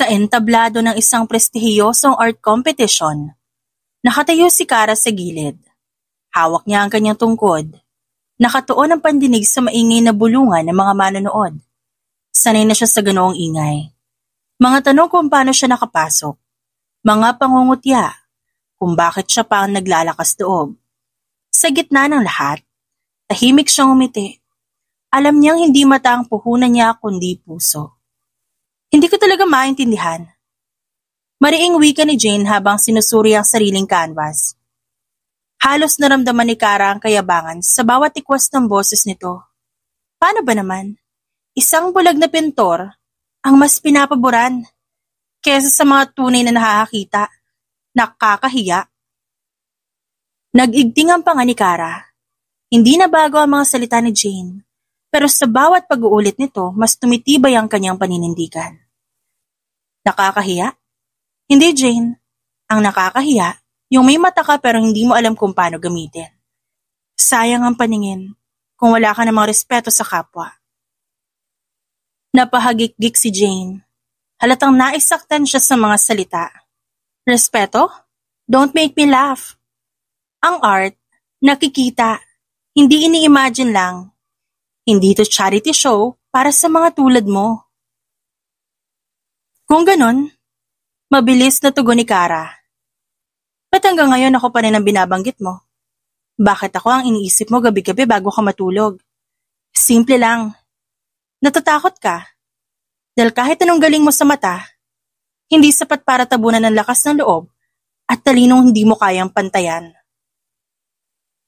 Sa entablado ng isang prestihiyosong art competition, nakatayo si Kara sa gilid. Hawak niya ang kanyang tungkod. Nakatuon ang pandinig sa maingay na bulungan ng mga manonood. Sanay na siya sa ganoong ingay. Mga tanong kung paano siya nakapasok. Mga pangungutya kung bakit siya pa ang naglalakas loob. Sa gitna ng lahat, tahimik siyang umiti. Alam niyang hindi mata ang puhunan niya kundi puso. Hindi ko talaga maintindihan. Mariing wika ni Jane habang sinusuri ang sariling canvas. Halos naramdaman ni Kara ang kayabangan sa bawat tikwas ng boses nito. Paano ba naman? Isang bulag na pintor ang mas pinapaboran kesa sa mga tunay na nakakakita. Nakakahiya. Nag-igting ang panga ni Kara. Hindi na bago ang mga salita ni Jane. Pero sa bawat pag-uulit nito, mas tumitibay ang kanyang paninindigan. Nakakahiya? Hindi, Jane. Ang nakakahiya, yung may mata ka pero hindi mo alam kung paano gamitin. Sayang ang paningin kung wala ka namang respeto sa kapwa. Napahagik-gik si Jane. Halatang naisaktan siya sa mga salita. Respeto? Don't make me laugh. Ang art, nakikita, hindi ini-imagine lang. Hindi to charity show para sa mga tulad mo. Kung ganun, mabilis na tugon ni Kara. Ba't hanggang ngayon ako pa rin ang binabanggit mo? Bakit ako ang iniisip mo gabi-gabi bago ka matulog? Simple lang. Natatakot ka. Dahil kahit anong galing mo sa mata, hindi sapat para tabunan ng lakas ng loob at talinong hindi mo kayang pantayan.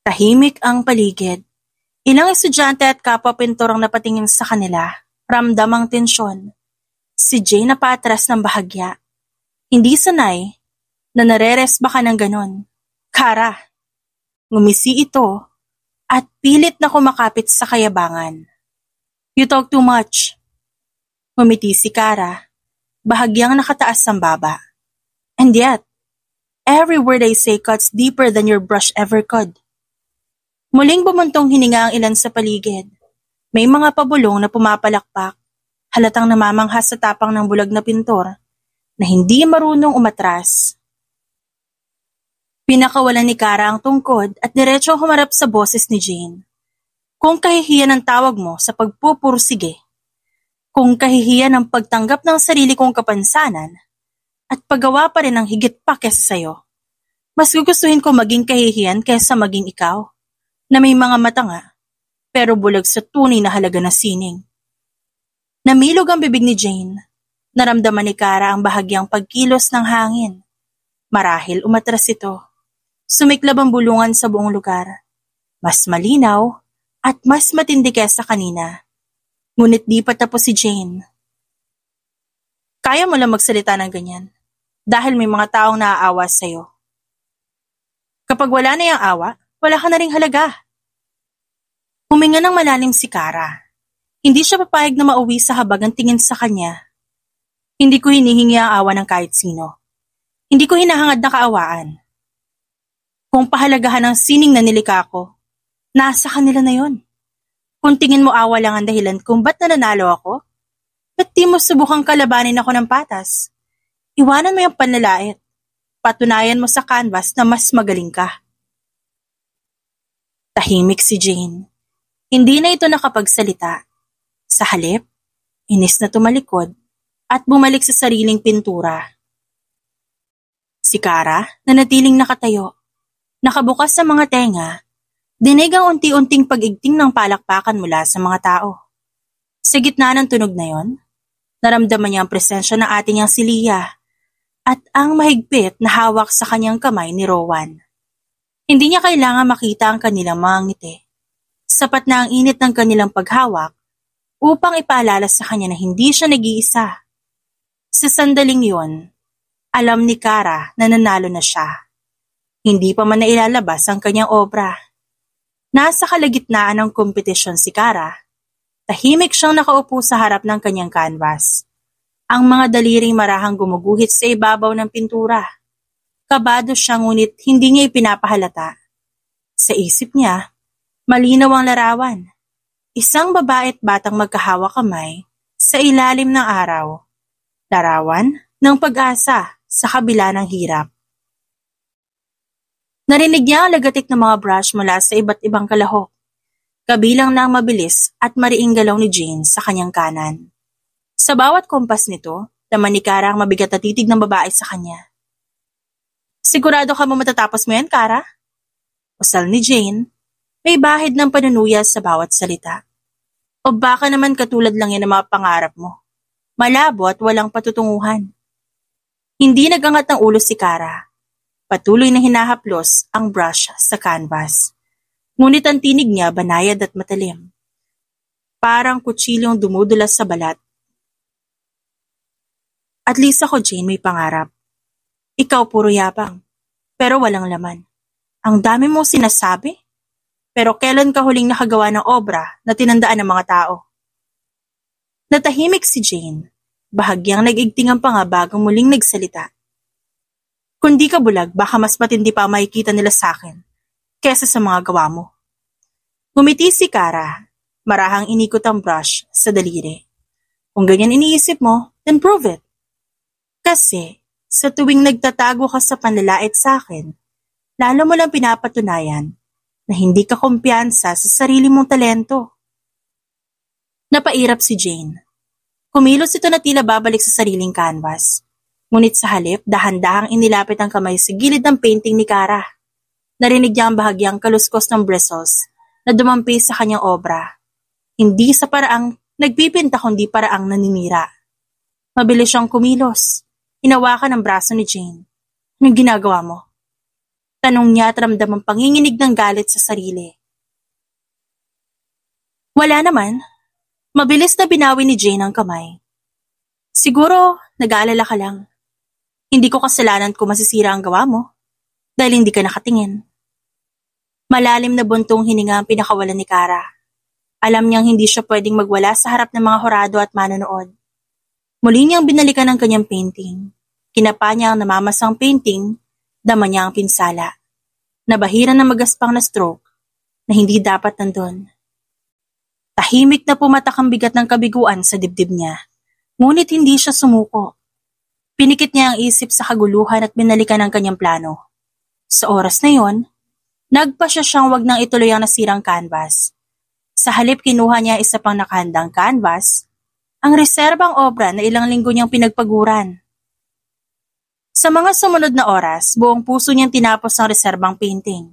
Tahimik ang paligid. Ilang estudyante at kapwa pintor ang napatingin sa kanila, ramdam ang tensyon. Si Jane na paatras ng bahagya. Hindi sanay na nareresba ka ng ganon. Kara, ngumisi ito at pilit na kumakapit sa kayabangan. You talk too much. Ngumiti si Kara, bahagyang nakataas ang baba. And yet, every word I say cuts deeper than your brush ever could. Muling bumuntong hininga ang ilan sa paligid. May mga pabulong na pumapalakpak, halatang namamangha sa tapang ng bulag na pintor na hindi marunong umatras. Pinakawalan ni Kara ang tungkod at diretso humarap sa boses ni Jane. Kung kahihiyan ang tawag mo sa pagpupursige, kung kahihiyan ang pagtanggap ng sarili kong kapansanan, at paggawa pa rin ng higit pa kesa sayo, mas gugustuhin ko maging kahihiyan kesa maging ikaw, na may mga mata nga, pero bulag sa tunay na halaga na sining. Namilog ang bibig ni Jane. Naramdaman ni Kara ang bahagyang pagkilos ng hangin. Marahil umatras ito. Sumiklab ang bulungan sa buong lugar. Mas malinaw at mas matindi kesa kanina. Ngunit di pa tapos si Jane. Kaya mo lang magsalita ng ganyan dahil may mga taong naaawa sa'yo. Kapag wala na yung awa, wala ka na ring halaga. Huminga ng malalim si Kara. Hindi siya papayag na mauwi sa habag ang tingin sa kanya. Hindi ko hinihingi ang awa ng kahit sino. Hindi ko hinahangad na kaawaan. Kung pahalagahan ang sining na nilikha ko, nasa kanila na yon. Kung tingin mo awa lang ang dahilan kung ba't nananalo ako, ba't di mo subukang kalabanin ako ng patas? Iwanan mo yung panlalait. Patunayan mo sa canvas na mas magaling ka. Tahimik si Jane. Hindi na ito nakapagsalita. Sa halip, inis na tumalikod at bumalik sa sariling pintura. Si Kara, nanatiling nakatayo, nakabukas sa mga tenga, dinig ang unti-unting pag-igting ng palakpakan mula sa mga tao. Sa gitna ng tunog na yon, naramdaman niya ang presensya ng ating ang si Leah at ang mahigpit na hawak sa kanyang kamay ni Rowan. Hindi niya kailangan makita ang kanilang mga ngiti. Sapat na ang init ng kanilang paghawak upang ipaalala sa kanya na hindi siya nag-iisa. Sa sandaling yon, alam ni Kara na nanalo na siya. Hindi pa man nailalabas ang kanyang obra. Nasa kalagitnaan ng kompetisyon si Kara. Tahimik siyang nakaupo sa harap ng kanyang canvas. Ang mga daliring marahang gumuguhit sa ibabaw ng pintura. Kabado siya ngunit hindi niya ipinapahalata. Sa isip niya, malinaw ang larawan. Isang babae at batang magkahawak kamay sa ilalim ng araw. Larawan ng pag-asa sa kabila ng hirap. Narinig niya ang lagatik ng mga brush mula sa iba't ibang kalahok, kabilang na ang mabilis at mariing galaw ni Jane sa kanyang kanan. Sa bawat kompas nito, laman ni Kara ang mabigat na titig ng babae sa kanya. Sigurado ka mo matatapos mo yan, Kara? Usal ni Jane, may bahid ng panunuya sa bawat salita. O baka naman katulad lang yan ng mga pangarap mo. Malabo at walang patutunguhan. Hindi nagangat ng ulo si Kara. Patuloy na hinahaplos ang brush sa canvas. Ngunit ang tinig niya banayad at matalim. Parang kutsilyong dumudulas sa balat. At least ako, Jane, may pangarap. Ikaw puro yapang, pero walang laman. Ang dami mong sinasabi, pero kailan ka huling nakagawa ng obra na tinandaan ng mga tao? Natahimik si Jane, bahagyang nag-igting ang panga bago muling nagsalita. Kung di ka bulag, baka mas matindi pa ang makikita nila sa akin kesa sa mga gawa mo. Ngumiti si Kara, marahang inikot ang brush sa daliri. Kung ganyan iniisip mo, then prove it. Kasi, sa tuwing nagtatago ka sa panlalait sa akin, lalo mo lang pinapatunayan na hindi ka kumpiyansa sa sarili mong talento. Napairap si Jane. Kumilos ito na tila babalik sa sariling canvas. Ngunit sa halip, dahan-dahang inilapit ang kamay sa gilid ng painting ni Kara. Narinig niya ang bahagyang kaluskos ng bristles na dumampi sa kanyang obra. Hindi sa paraang nagpipinta kundi paraang naninira. Mabilis siyang kumilos. Hinawakan ang braso ni Jane. Anong ginagawa mo? Tanong niya at ramdam ang panginginig ng galit sa sarili. Wala naman. Mabilis na binawi ni Jane ang kamay. Siguro, nag-aalala ka lang. Hindi ko kasalanan kung masisira ang gawa mo dahil hindi ka nakatingin. Malalim na buntong hininga ang pinakawalan ni Kara. Alam niyang hindi siya pwedeng magwala sa harap ng mga horado at manonood. Muli niyang binalikan ang kanyang painting. Kinapa niya ang namamasang painting, dama niya ang pinsala. Nabahiran ng magaspang na stroke na hindi dapat nandun. Tahimik na pumatak ang bigat ng kabiguan sa dibdib niya, ngunit hindi siya sumuko. Pinikit niya ang isip sa kaguluhan at binalikan ang kanyang plano. Sa oras na yon, nagpasya siyang wag nang ituloy ang nasirang canvas. Sa halip kinuha niya isa pang nakahandang canvas, ang reserbang obra na ilang linggo niyang pinagpaguran. Sa mga sumunod na oras, buong puso niyang tinapos ang reserbang painting.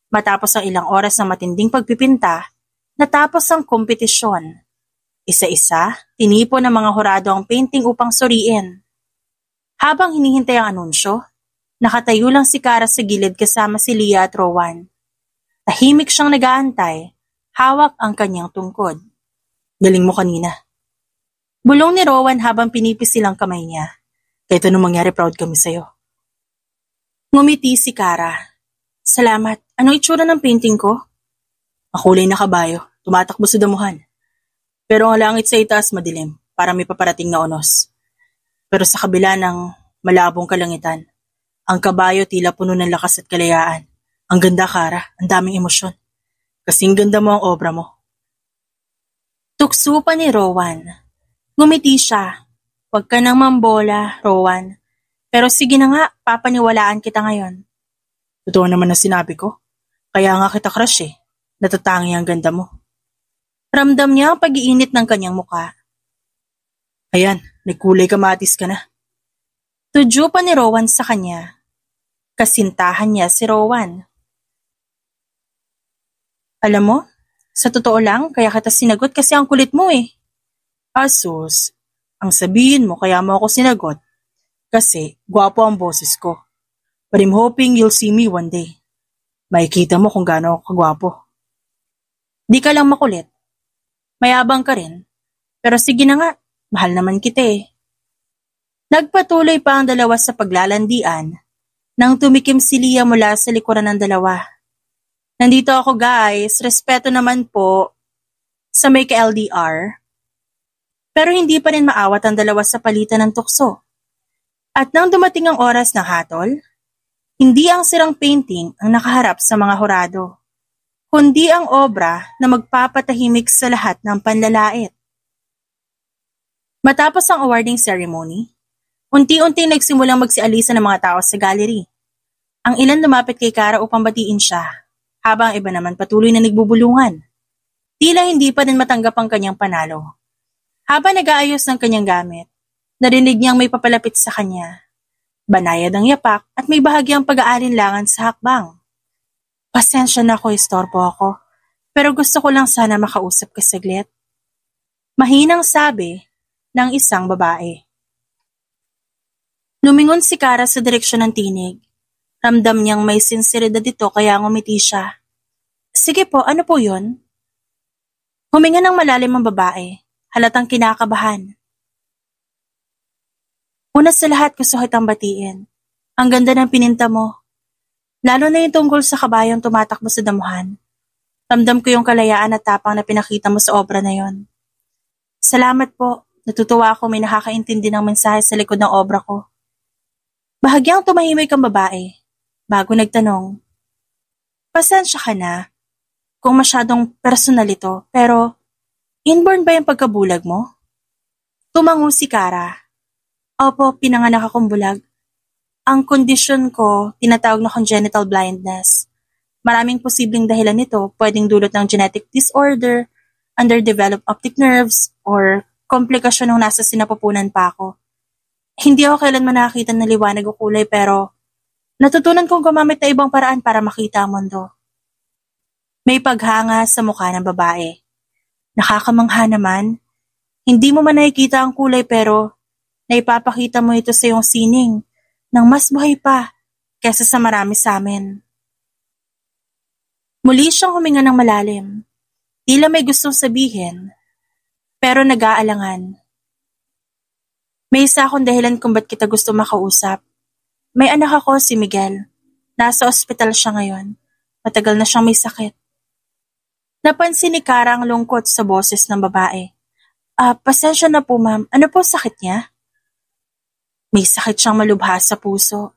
Matapos ang ilang oras ng matinding pagpipinta, natapos ang kompetisyon. Isa-isa, tinipon ng mga horado ang painting upang suriin. Habang hinihintay ang anunsyo, nakatayo lang si Kara sa gilid kasama si Leah at Rowan. Tahimik siyang nag-aantay, hawak ang kanyang tungkod. Galing mo kanina. Bulong ni Rowan habang pinipisil ang kamay niya. Kahit anong mangyari, proud kami sa'yo. Ngumiti si Kara. Salamat. Anong itsura ng painting ko? Makulay na kabayo, tumatakbo sa damuhan. Pero ang langit sa itaas madilim, para may paparating na unos. Pero sa kabila ng malabong kalangitan, ang kabayo tila puno ng lakas at kalayaan. Ang ganda, Kara, ang daming emosyon. Kasing ganda mo ang obra mo. Tukso pa ni Rowan. Ngumiti siya. Huwag ka nang mambola, Rowan. Pero sige na nga, papaniwalaan kita ngayon. Totoo naman na sinabi ko. Kaya nga kita crush eh. Natatangi ang ganda mo. Ramdam niya ang pag-iinit ng kanyang muka. Ayan, nagkulay kamatis ka na. Tudyo pa ni Rowan sa kanya. Kasintahan niya si Rowan. Alam mo, sa totoo lang, kaya kita sinagot kasi ang kulit mo eh. Asus, ang sabihin mo kaya mo ako sinagot kasi gwapo ang boses ko. But I'm hoping you'll see me one day. Makikita mo kung gaano ako kagwapo. Di ka lang makulit. Mayabang ka rin. Pero sige na nga, mahal naman kita eh. Nagpatuloy pa ang dalawa sa paglalandian nang tumikim si Leah mula sa likuran ng dalawa. Nandito ako guys, respeto naman po sa may ka-LDR. Pero hindi pa rin maawat ang dalawa sa palitan ng tukso. At nang dumating ang oras ng hatol, hindi ang sirang painting ang nakaharap sa mga horado, kundi ang obra na magpapatahimik sa lahat ng panlalait. Matapos ang awarding ceremony, Unti-unti nagsimulang magsialisa ng mga tao sa gallery. Ang ilan lumapit kay Kara upang batiin siya, habang ang iba naman patuloy na nagbubulungan. Tila hindi pa din matanggap ang kanyang panalo. Habang nag-aayos ng kanyang gamit, narinig niyang may papalapit sa kanya. Banayad ang yapak at may bahagyang pag-aalinlangan sa hakbang. Pasensya na ko, istorbo ako, pero gusto ko lang sana makausap ka saglit. Mahinang sabi ng isang babae. Lumingon si Kara sa direksyon ng tinig. Ramdam niyang may sinseridad dito kaya ngumiti siya. Sige po, ano po yun? Huminga ng malalim ang babae, halatang kinakabahan. Una sa lahat gusto kitang batiin. Ang ganda ng pininta mo. Lalo na yung tungkol sa kabayong tumatakbo sa damuhan. Ramdam ko yung kalayaan at tapang na pinakita mo sa obra na yon. Salamat po, natutuwa ako may nakakaintindi ng mensahe sa likod ng obra ko. Bahagyang tumahimik ang babae. Bago nagtanong, pasensya ka na kung masyadong personal ito, pero inborn ba yung pagkabulag mo? Tumango si Kara. Opo, pinanganak akong bulag. Ang kondisyon ko, tinatawag na congenital blindness. Maraming posibleng dahilan nito, pwedeng dulot ng genetic disorder, underdeveloped optic nerves, or komplikasyon nung nasa sinapupunan pa ako. Hindi ako kailanman nakakita ng liwanag o kulay pero natutunan kong gumamit na ibang paraan para makita ang mundo. May paghanga sa mukha ng babae. Nakakamangha naman. Hindi mo man nakikita ang kulay pero naipapakita mo ito sa iyong sining ng mas buhay pa kesa sa marami sa amin. Muli siyang huminga ng malalim. Tila may gustong sabihin, pero nag-aalangan. May isa akong dahilan kung ba't kita gusto makausap. May anak ako, si Miguel. Nasa ospital siya ngayon. Matagal na siyang may sakit. Napansin ni Kara ang lungkot sa boses ng babae. Pasensya na po ma'am. Ano po sakit niya? May sakit siyang malubha sa puso.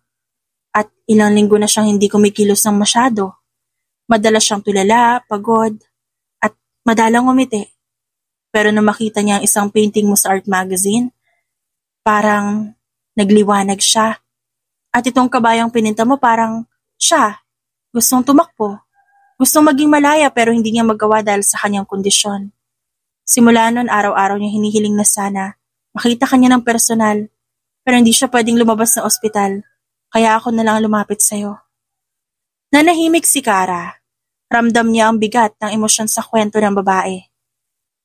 At ilang linggo na siyang hindi kumikilos ng masyado. Madalas siyang tulala, pagod, at madalang ngumiti. Pero nung makita niya ang isang painting mo sa art magazine, parang nagliwanag siya. At itong kabayang pininta mo parang siya. Gustong tumakbo. Gustong maging malaya pero hindi niya magawa dahil sa kanyang kondisyon. Simula nun araw-araw niya hinihiling na sana makita kanya ng personal. Pero hindi siya pwedeng lumabas ng ospital. Kaya ako na lang lumapit sa'yo. Nanahimik si Kara. Ramdam niya ang bigat ng emosyon sa kwento ng babae.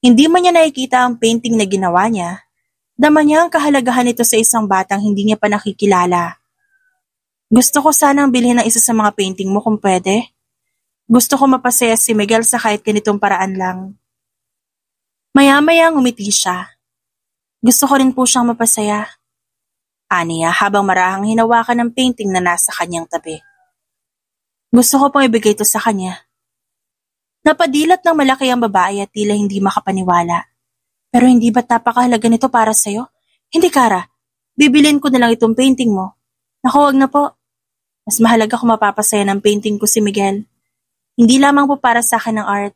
Hindi man niya nakikita ang painting na ginawa niya, dama niya ang kahalagahan nito sa isang batang hindi niya pa nakikilala. Gusto ko sanang bilhin ng isa sa mga painting mo kung pwede. Gusto ko mapasaya si Miguel sa kahit ganitong paraan lang. Maya-maya ngumiti siya. Gusto ko rin po siyang mapasaya. Aniya habang marahang hinawakan ng painting na nasa kanyang tabi. Gusto ko pang ibigay ito sa kanya. Napadilat ng malaki ang babae at tila hindi makapaniwala. Pero hindi ba't napakahalaga nito para sa'yo? Hindi Kara, bibilin ko na lang itong painting mo. Naku, wag na po. Mas mahalaga kung mapapasaya ng painting ko si Miguel. Hindi lamang po para sa akin ng art.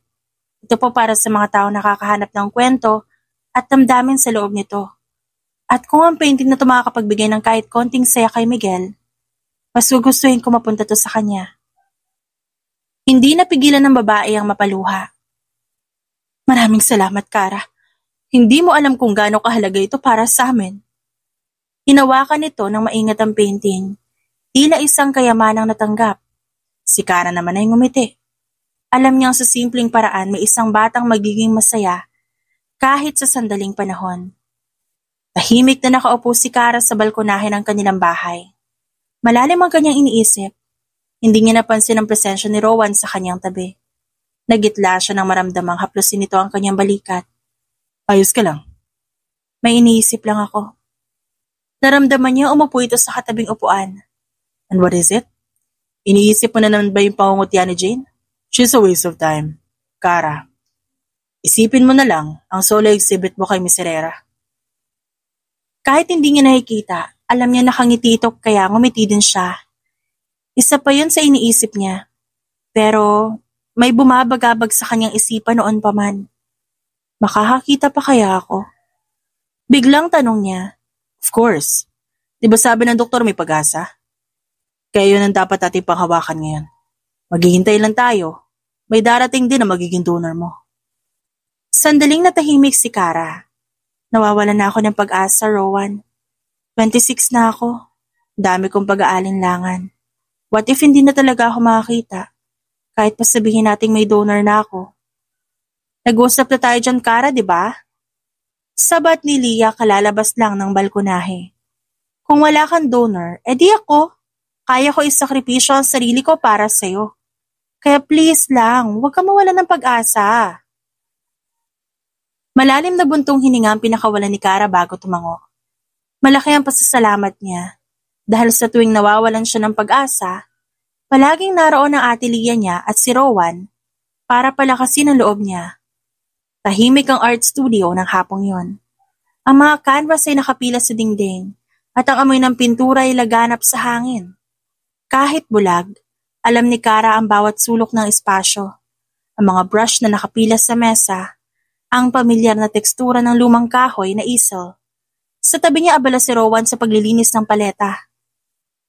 Ito po para sa mga tao nakakahanap ng kwento at damdamin sa loob nito. At kung ang painting na ito makakapagbigay ng kahit konting saya kay Miguel, mas gugustuhin ko mapunta to sa kanya. Hindi napigilan ng babae ang mapaluha. Maraming salamat, Kara. Hindi mo alam kung gaano kahalaga ito para sa amin. Hinawakan nito ng maingat ang painting. Tila isang kayamanang natanggap. Si Kara naman ay ngumiti. Alam niyang sa simpleng paraan may isang batang magiging masaya kahit sa sandaling panahon. Tahimik na nakaupo si Kara sa balkonahe ng kanilang bahay. Malalim ang kanyang iniisip. Hindi niya napansin ang presensya ni Rowan sa kanyang tabi. Nagitla siya nang maramdamang haplusin nito ang kanyang balikat. Ayos ka lang. May iniisip lang ako. Naramdaman niya umupo ito sa katabing upuan. And what is it? Iniisip mo na naman ba yung pangungutya ni Jane? She's a waste of time. Kara, isipin mo na lang ang solo exhibit mo kay Miss Herrera. Kahit hindi niya nakikita, alam niya nakangiti ito kaya ngumiti din siya. Isa pa yun sa iniisip niya. Pero may bumabagabag sa kanyang isipan noon pa man. Makakakita pa kaya ako? Biglang tanong niya. Of course. Di ba sabi ng doktor may pag-asa? Kaya yun ang dapat natin panghawakan ngayon. Maghihintay lang tayo. May darating din na magiging donor mo. Sandaling natahimik si Kara. Nawawalan na ako ng pag-asa, Rowan. 26 na ako. Dami kong pag-aalinlangan. What if hindi na talaga ako makakita? Kahit pa sabihin nating may donor na ako. Nag-usap na tayo dyan, Kara, di ba? Sabat ni Leah kalalabas lang ng balkonahe. Kung wala kang donor, edi ako. Kaya ko isakripisyo ang sarili ko para sa'yo. Kaya please lang, huwag ka mawala ng pag-asa. Malalim na buntong hininga ang pinakawalan ni Kara bago tumango. Malaki ang pasasalamat niya. Dahil sa tuwing nawawalan siya ng pag-asa, palaging naroon ang ate Leah niya at si Rowan para palakasin ang loob niya. Tahimik ang art studio ng hapong yon. Ang mga canvas ay nakapila sa dingding at ang amoy ng pintura ay laganap sa hangin. Kahit bulag, alam ni Kara ang bawat sulok ng espasyo. Ang mga brush na nakapila sa mesa, ang pamilyar na tekstura ng lumang kahoy na easel. Sa tabi niya abala si Rowan sa paglilinis ng paleta.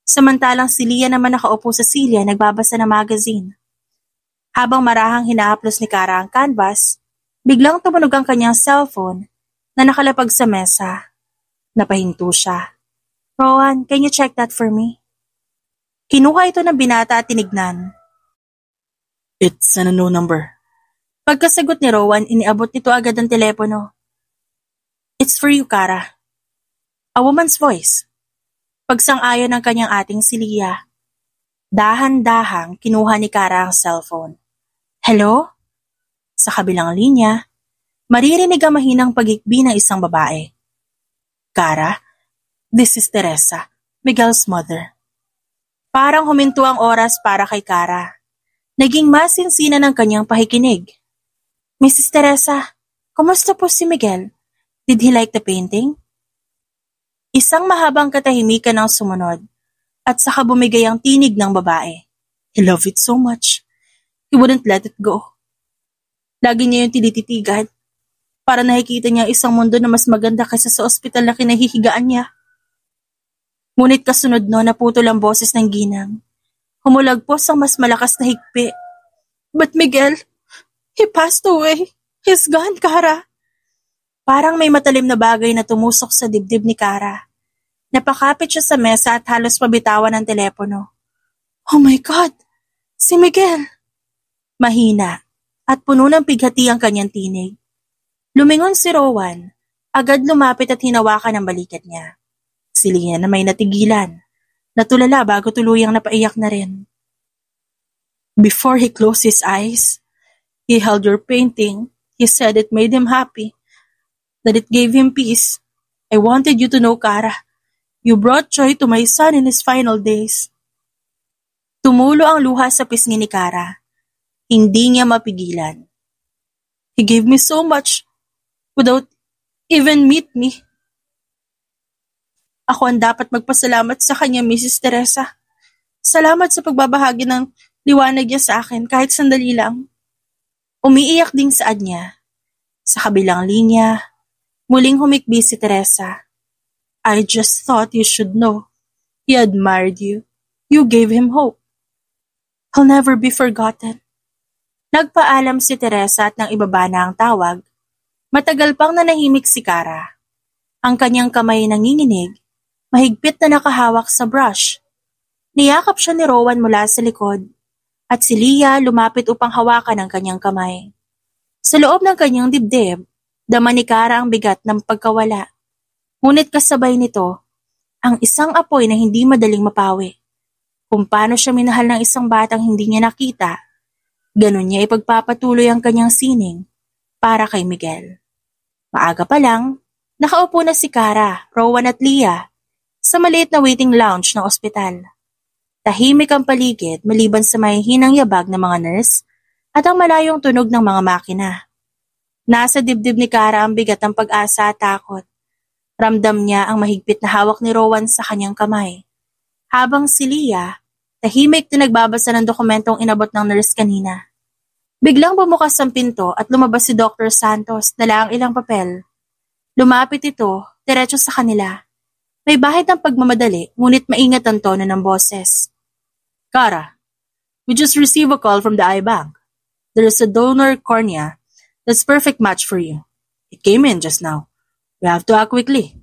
Samantalang si Leah naman nakaupo sa silya nagbabasa ng magazine. Habang marahang hinaaplos ni Kara ang canvas, biglang tumunog ang kanyang cellphone na nakalapag sa mesa. Napahinto siya. Rowan, can you check that for me? Kinuha ito ng binata at tinignan. It's an unknown number. Pagkasagot ni Rowan, iniabot nito agad ang telepono. It's for you, Kara. A woman's voice. Pagsang-ayon ng kanyang ating si Leah. Dahan-dahang kinuha ni Kara ang cellphone. Hello? Sa kabilang linya, maririnig ang mahinang pagikbi ng isang babae. Kara, this is Teresa, Miguel's mother. Parang huminto ang oras para kay Kara. Naging masinsina ng kanyang pakikinig. Mrs. Teresa, kumusta po si Miguel? Did he like the painting? Isang mahabang katahimikan ang sumunod at saka bumigay ang tinig ng babae. He loved it so much. He wouldn't let it go. Lagi niya yung tinititigan. Para nakikita niya isang mundo na mas maganda kaysa sa ospital na kinahihigaan niya. Ngunit kasunod no, naputol ang boses ng ginang. Humulagpos ang mas malakas na higpi. But Miguel, he passed away. He's gone, Kara. Parang may matalim na bagay na tumusok sa dibdib ni Kara. Napakapit siya sa mesa at halos mabitawan ang telepono. Oh my God! Si Miguel! Mahina at puno ng pighati ang kanyang tinig. Lumingon si Rowan. Agad lumapit at hinawakan ang balikat niya. Si Leah na may natigilan. Natulala bago tuluyang napaiyak na rin. Before he closed his eyes, he held your painting. He said it made him happy. That it gave him peace. I wanted you to know, Kara. You brought joy to my son in his final days. Tumulo ang luha sa pisngi ni Kara. Hindi niya mapigilan. He gave me so much without even meet me. Ako ang dapat magpasalamat sa kanya, Mrs. Teresa. Salamat sa pagbabahagi ng liwanag niya sa akin kahit sandali lang. Umiiyak ding saad niya. Sa kabilang linya, muling humikbi si Teresa. I just thought you should know. He admired you. You gave him hope. He'll never be forgotten. Nagpaalam si Teresa at nang ibaba na ang tawag. Matagal pang nanahimik si Kara. Ang kanyang kamay nanginginig, mahigpit na nakahawak sa brush. Niyakap siya ni Rowan mula sa likod at si Leah lumapit upang hawakan ang kanyang kamay. Sa loob ng kanyang dibdib, dama ni Kara ang bigat ng pagkawala. Ngunit kasabay nito, ang isang apoy na hindi madaling mapawi. Kung paano siya minahal ng isang batang hindi niya nakita, ganun niya ipagpapatuloy ang kanyang sining para kay Miguel. Maaga pa lang, nakaupo na si Kara, Rowan at Leah sa maliit na waiting lounge ng ospital. Tahimik ang paligid maliban sa mahihinang yabag ng mga nurse at ang malayong tunog ng mga makina. Nasa dibdib ni Kara ang bigat ng pag-asa at takot. Ramdam niya ang mahigpit na hawak ni Rowan sa kanyang kamay. Habang si Leah, tahimik na nagbabasa ng dokumentong inabot ng nurse kanina. Biglang bumukas ang pinto at lumabas si Dr. Santos, dala ang ilang papel. Lumapit ito, diretso sa kanila. May bahid ng pagmamadali, ngunit maingat ang tono ng boses. Kara, we just received a call from the eye bank. There is a donor cornea that's perfect match for you. It came in just now. We have to act quickly.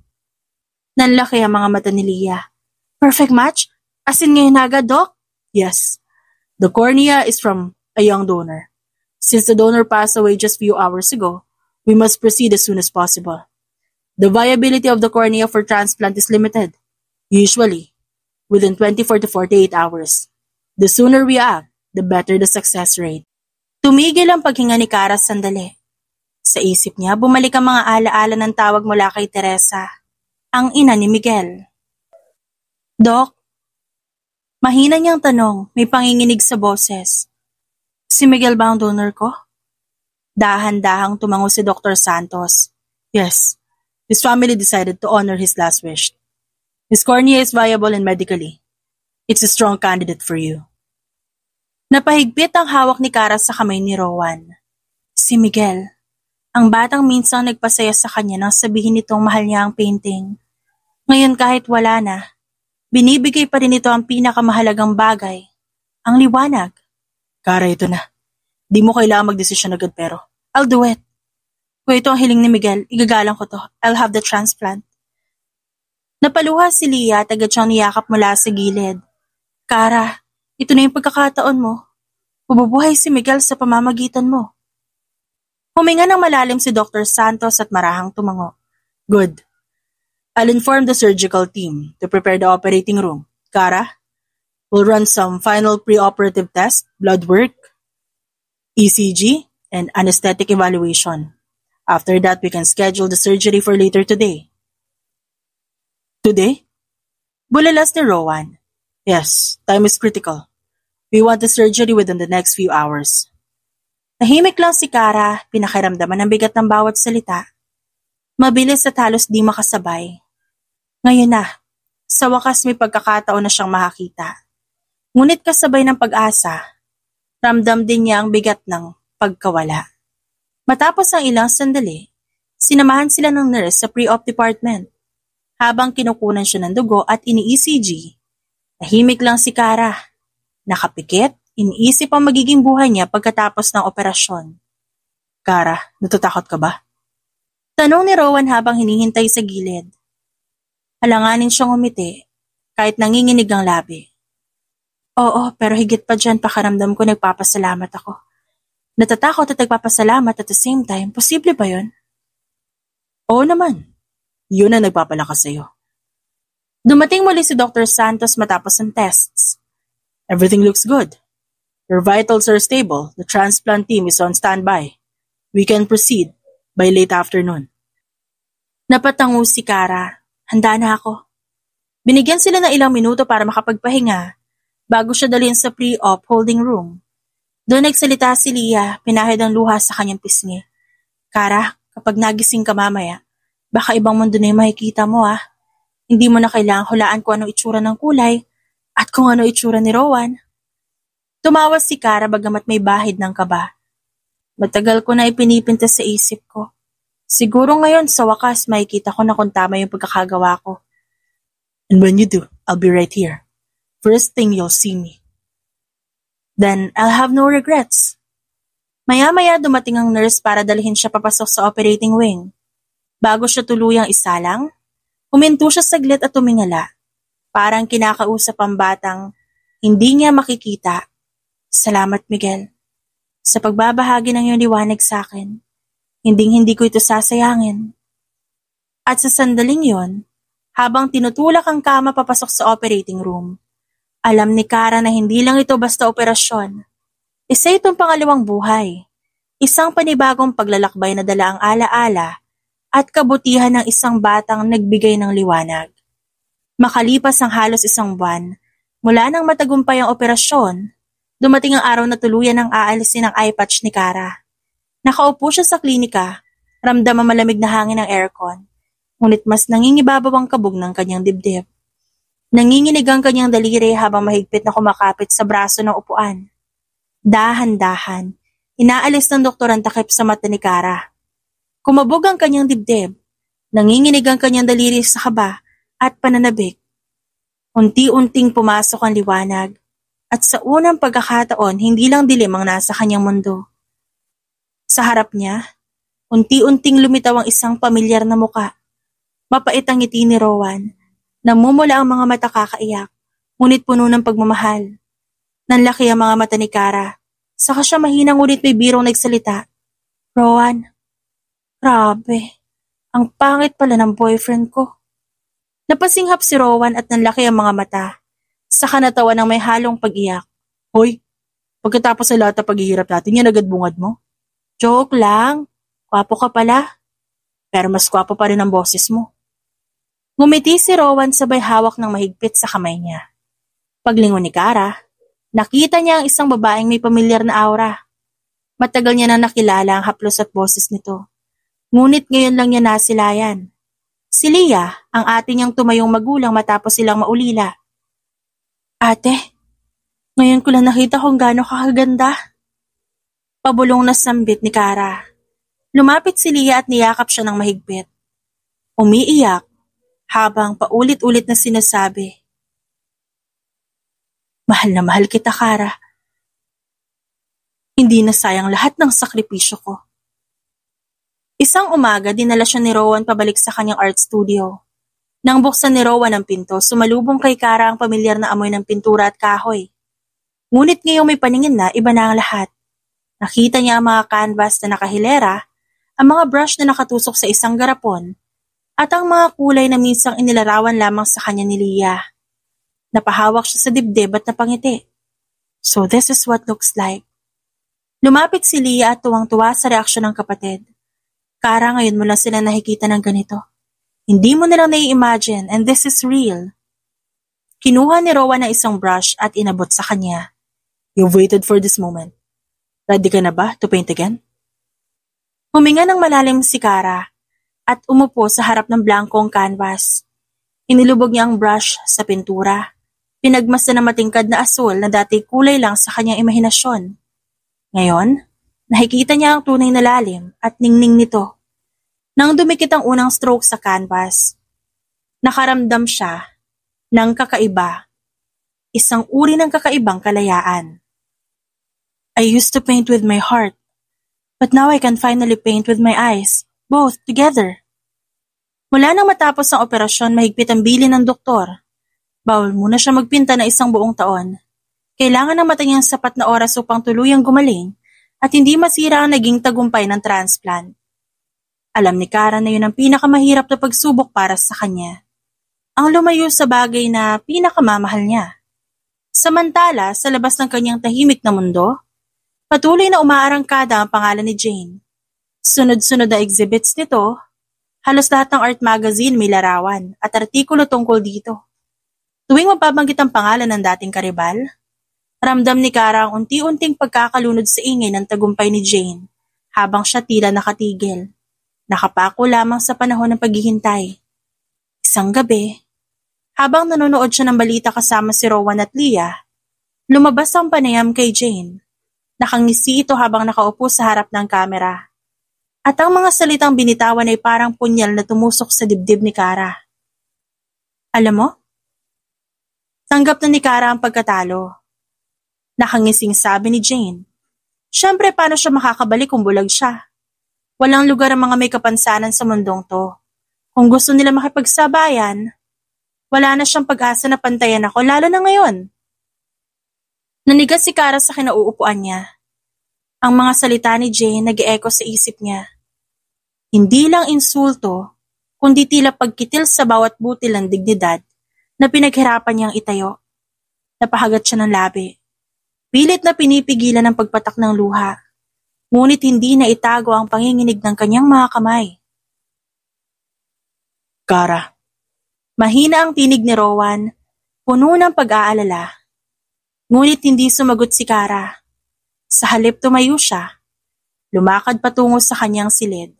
Nanlaki ang mga mata ni Leah. Perfect match? As in ngayon agad, Doc? Yes. The cornea is from a young donor. Since the donor passed away just few hours ago, we must proceed as soon as possible. The viability of the cornea for transplant is limited. Usually, within 24 to 48 hours. The sooner we act, the better the success rate. Tumigil ang paghinga ni Kara sandali. Sa isip niya, bumalik ang mga alaala ng tawag mula kay Teresa, ang ina ni Miguel. Doc? Mahina niyang tanong, may panginginig sa boses. Si Miguel ba ang donor ko? Dahan-dahang tumango si Dr. Santos. Yes, his family decided to honor his last wish. His cornea is viable and medically. It's a strong candidate for you. Napahigpit ang hawak ni Kara sa kamay ni Rowan. Si Miguel, ang batang minsang nagpasaya sa kanya nang sabihin nitong mahal niya ang painting. Ngayon kahit wala na, binibigay pa rin ito ang pinakamahalagang bagay, ang liwanag. Kara, ito na. Di mo kailangan magdesisyon agad pero I'll do it. Kung ito ang hiling ni Miguel, igagalang ko to. I'll have the transplant. Napaluha si Leah at agad siyang niyakap mula sa gilid. Kara, ito na yung pagkakataon mo. Mabubuhay si Miguel sa pamamagitan mo. Huminga ng malalim si Dr. Santos at marahang tumango. Good. I'll inform the surgical team to prepare the operating room. Kara, we'll run some final pre-operative tests, blood work, ECG, and anesthetic evaluation. After that, we can schedule the surgery for later today. Today? Bulalas ni Rowan. Yes, time is critical. We want the surgery within the next few hours. Tahimik lang si Kara, pinakiramdaman ang bigat ng bawat salita. Mabilis at halos di makasabay. Ngayon na, sa wakas may pagkakataon na siyang makakita. Ngunit kasabay ng pag-asa, ramdam din niya ang bigat ng pagkawala. Matapos ang ilang sandali, sinamahan sila ng nurse sa pre-op department. Habang kinukunan siya ng dugo at ini-ECG, tahimik lang si Kara. Nakapikit, iniisip ang magiging buhay niya pagkatapos ng operasyon. Kara, natatakot ka ba? Tanong ni Rowan habang hinihintay sa gilid. Alanganin siyang umiti, kahit nanginginig ang labi. Oo, pero higit pa dyan pakaramdam ko nagpapasalamat ako. Natatakot at nagpapasalamat at the same time, posible ba yun? Oo naman. Yun ang nagpapalakas sa'yo. Dumating muli si Dr. Santos matapos ang tests. Everything looks good. Your vitals are stable. The transplant team is on standby. We can proceed by late afternoon. Napatango si Kara. Handa na ako. Binigyan sila ng ilang minuto para makapagpahinga bago siya dalhin sa pre-op holding room. Doon nagsalita si Leah, pinahid ang luha sa kanyang pisngi. Kara, kapag nagising ka mamaya, baka ibang mundo na yung makikita mo ah. Hindi mo na kailangang hulaan kung ano itsura ng kulay at kung ano itsura ni Rowan. Tumawa si Kara bagamat may bahid ng kaba. Matagal ko na ipinipinta sa isip ko. Siguro ngayon sa wakas makikita ko na kung tama yung pagkakagawa ko. And when you do, I'll be right here. First thing you'll see me. Then I'll have no regrets. Maya-maya dumating ang nurse para dalhin siya papasok sa operating wing. Bago siya tuluyang isalang, huminto siya saglit at tumingala. Parang kinakausap ang batang hindi niya makikita. Salamat Miguel. Sa pagbabahagi ng iyong liwanag sa akin. Hinding-hindi ko ito sasayangin. At sa sandaling yon, habang tinutulak ang kama papasok sa operating room, alam ni Kara na hindi lang ito basta operasyon. Isa itong pangalawang buhay. Isang panibagong paglalakbay na dala ang alaala at kabutihan ng isang batang nagbigay ng liwanag. Makalipas ang halos isang buwan, mula nang matagumpay ang operasyon, dumating ang araw na tuluyan ang aalisin ng eye patch ni Kara. Nakaupo siya sa klinika, ramdam ang malamig na hangin ng aircon, ngunit mas nangingibabaw ang kabog ng kanyang dibdib. Nanginginig ang kanyang daliri habang mahigpit na kumakapit sa braso ng upuan. Dahan-dahan, inaalis ng doktor ang takip sa mata ni Kara. Kumabog ang kanyang dibdib, nanginginig ang kanyang daliri sa kaba at pananabik. Unti-unting pumasok ang liwanag at sa unang pagkakataon hindi lang dilim ang nasa kanyang mundo. Sa harap niya, unti-unting lumitaw ang isang pamilyar na muka. Mapait ang ngiti ni Rowan. Namumula ang mga mata kakaiyak, ngunit puno ng pagmamahal. Nanlaki ang mga mata ni Kara. Saka siya mahinang ngunit may birong nagsalita. Rowan, grabe, ang pangit pala ng boyfriend ko. Napasinghap si Rowan at nanlaki ang mga mata. Saka natawa ng may halong pag-iyak. Hoy, pagkatapos sa lahat ng paghihirap natin, yan agad bungad mo? Joke lang, kwapo ka pala. Pero mas kwapo pa rin ang boses mo. Ngumiti si Rowan sabay hawak ng mahigpit sa kamay niya. Paglingon ni Kara, nakita niya ang isang babaeng may pamilyar na aura. Matagal niya na nakilala ang haplos at boses nito. Ngunit ngayon lang niya nasilayan. Si Leah, ang ate niyang tumayong magulang matapos silang maulila. Ate, ngayon ko lang nakita kung gaano kakaganda. Pabulong na sambit ni Kara. Lumapit si Leah at niyakap siya ng mahigpit. Umiiyak habang paulit-ulit na sinasabi. Mahal na mahal kita, Kara. Hindi na sayang lahat ng sakripisyo ko. Isang umaga, dinala siya ni Rowan pabalik sa kanyang art studio. Nang buksan ni Rowan ang pinto, sumalubong kay Kara ang pamilyar na amoy ng pintura at kahoy. Ngunit ngayong may paningin na, iba na ang lahat. Nakita niya ang mga canvas na nakahilera, ang mga brush na nakatusok sa isang garapon, at ang mga kulay na minsang inilarawan lamang sa kanya ni Leah. Napahawak siya sa dibdib at napangiti. So this is what looks like. Lumapit si Leah at tuwang-tuwa sa reaksyon ng kapatid. Kara, ngayon mo lang sila nakikita ng ganito. Hindi mo nilang nai-imagine and this is real. Kinuha ni Rowan na isang brush at inabot sa kanya. You've waited for this moment. Ready ka na ba to paint again? Huminga ng malalim si Kara at umupo sa harap ng blankong canvas. Inilubog niya ang brush sa pintura. Pinagmasdan ng matingkad na asul na dati kulay lang sa kanyang imahinasyon. Ngayon, nakikita niya ang tunay na lalim at ningning nito. Nang dumikit ang unang stroke sa canvas, nakaramdam siya ng kakaiba, isang uri ng kakaibang kalayaan. I used to paint with my heart, but now I can finally paint with my eyes, both together. Mula nang matapos ang operasyon, mahigpit ang bilin ng doktor. Bawal muna siya magpinta na isang buong taon. Kailangan ng mata niyang sapat na oras upang tuluyang gumaling at hindi masira ang naging tagumpay ng transplant. Alam ni Kara na yun ang pinakamahirap na pagsubok para sa kanya. Ang lumayo sa bagay na pinakamamahal niya. Samantala, sa labas ng kanyang tahimik na mundo, patuloy na umaarangkada ang pangalan ni Jane. Sunod-sunod na exhibits nito, halos lahat ng art magazine may larawan at artikulo tungkol dito. Tuwing mapabanggit ang pangalan ng dating karibal, ramdam ni Kara ang unti-unting pagkakalunod sa ingay ng tagumpay ni Jane habang siya tila nakatigil. Nakapako lamang sa panahon ng paghihintay. Isang gabi, habang nanonood siya ng balita kasama si Rowan at Leah, lumabas ang panayam kay Jane. Nakangisi ito habang nakaupo sa harap ng kamera. At ang mga salitang binitawan ay parang punyal na tumusok sa dibdib ni Kara. Alam mo? Tanggap na ni Kara ang pagkatalo. Nakangising sabi ni Jane. Siyempre, paano siya makakabalik kung bulag siya? Walang lugar ang mga may kapansanan sa mundong to. Kung gusto nila makipagsabayan, wala na siyang pag-asa na pantayan ako, lalo na ngayon. Nanigas si Kara sa kinauupuan niya. Ang mga salita ni Jane nag-e-echo sa isip niya. Hindi lang insulto, kundi tila pagkitil sa bawat butil ng dignidad na pinaghirapan niyang itayo. Napahagat siya ng labi. Pilit na pinipigilan ang pagpatak ng luha. Ngunit hindi na itago ang panginginig ng kanyang mga kamay. Kara. Mahina ang tinig ni Rowan, puno ng pag-aalala. Ngunit hindi sumagot si Kara. Sa halip tumayo siya, lumakad patungo sa kanyang silid.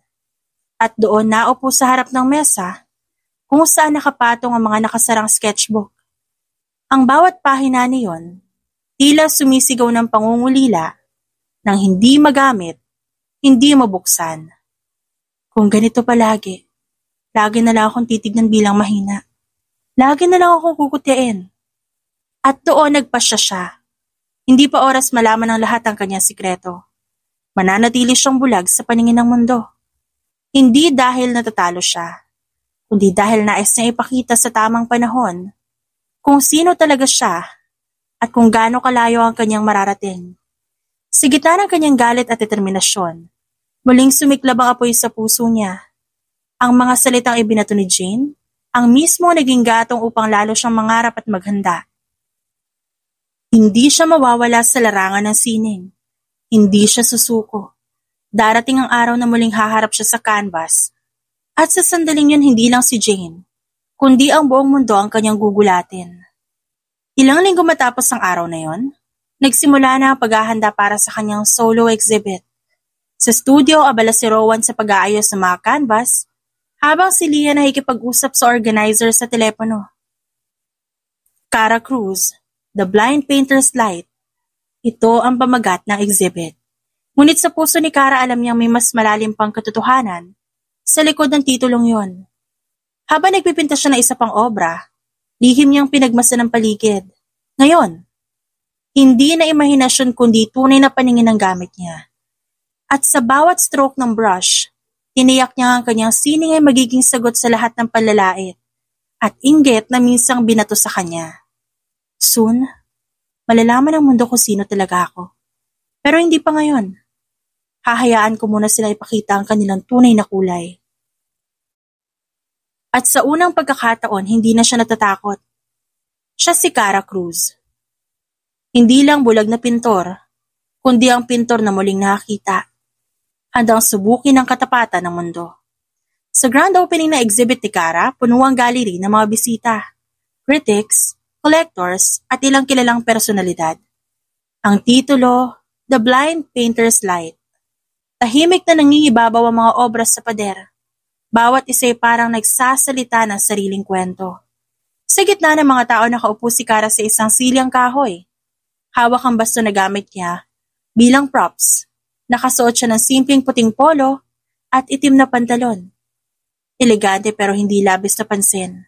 At doon naupo sa harap ng mesa, kung saan nakapatong ang mga nakasarang sketchbook. Ang bawat pahina niyon, tila sumisigaw ng pangungulila, nang hindi magamit, hindi mabuksan. Kung ganito palagi, lagi na lang akong titignan bilang mahina. Lagi na lang akong kukutyain. At doon nagpasya siya. Hindi pa oras malaman ng lahat ang kanyang sikreto. Mananatili siyang bulag sa paningin ng mundo. Hindi dahil natatalo siya, kundi dahil nais niya ipakita sa tamang panahon kung sino talaga siya at kung gaano kalayo ang kanyang mararating. Sa gitna ng kanyang galit at determinasyon, muling sumiklab ang apoy sa puso niya. Ang mga salitang ibinato ni Jane, ang mismo naging gatong upang lalo siyang mangarap at maghanda. Hindi siya mawawala sa larangan ng sining. Hindi siya susuko. Darating ang araw na muling haharap siya sa canvas. At sa sandaling yun hindi lang si Jane, kundi ang buong mundo ang kanyang gugulatin. Ilang linggo matapos ang araw na yon, nagsimula na ang paghahanda para sa kanyang solo exhibit. Sa studio, abala si Rowan sa pag-aayos ng mga canvas, habang si Leah nakikipag-usap sa organizer sa telepono. Cara Cruz, The Blind Painter's Light. Ito ang pamagat ng exhibit. Ngunit sa puso ni Cara alam niyang may mas malalim pang katotohanan sa likod ng titulong yon. Habang nagpipinta siya ng isa pang obra, lihim niyang pinagmasdan ng paligid. Ngayon, hindi na imahinasyon kundi tunay na paningin ang gamit niya. At sa bawat stroke ng brush, tiniyak niya ang kanyang sining ay magiging sagot sa lahat ng panlalait at inggit na minsang binato sa kanya. Soon, malalaman ng mundo kung sino talaga ako. Pero hindi pa ngayon. Hahayaan ko muna sila ipakita ang kanilang tunay na kulay. At sa unang pagkakataon, hindi na siya natatakot. Siya si Cara Cruz. Hindi lang bulag na pintor, kundi ang pintor na muling nakakita. Handang subukin ang katapatan ng mundo. Sa grand opening na exhibit ni Cara, puno ang gallery ng mga bisita, critics, collectors at ilang kilalang personalidad. Ang titulo, The Blind Painter's Light. Tahimik na nangingibabaw ang mga obra sa pader. Bawat isa ay parang nagsasalita ng sariling kwento. Sa gitna ng mga tao nakaupo si Cara sa isang silyang kahoy. Hawak ang baston na gamit niya bilang props. Nakasuot siya ng simpleng puting polo at itim na pantalon. Elegante pero hindi labis na pansin.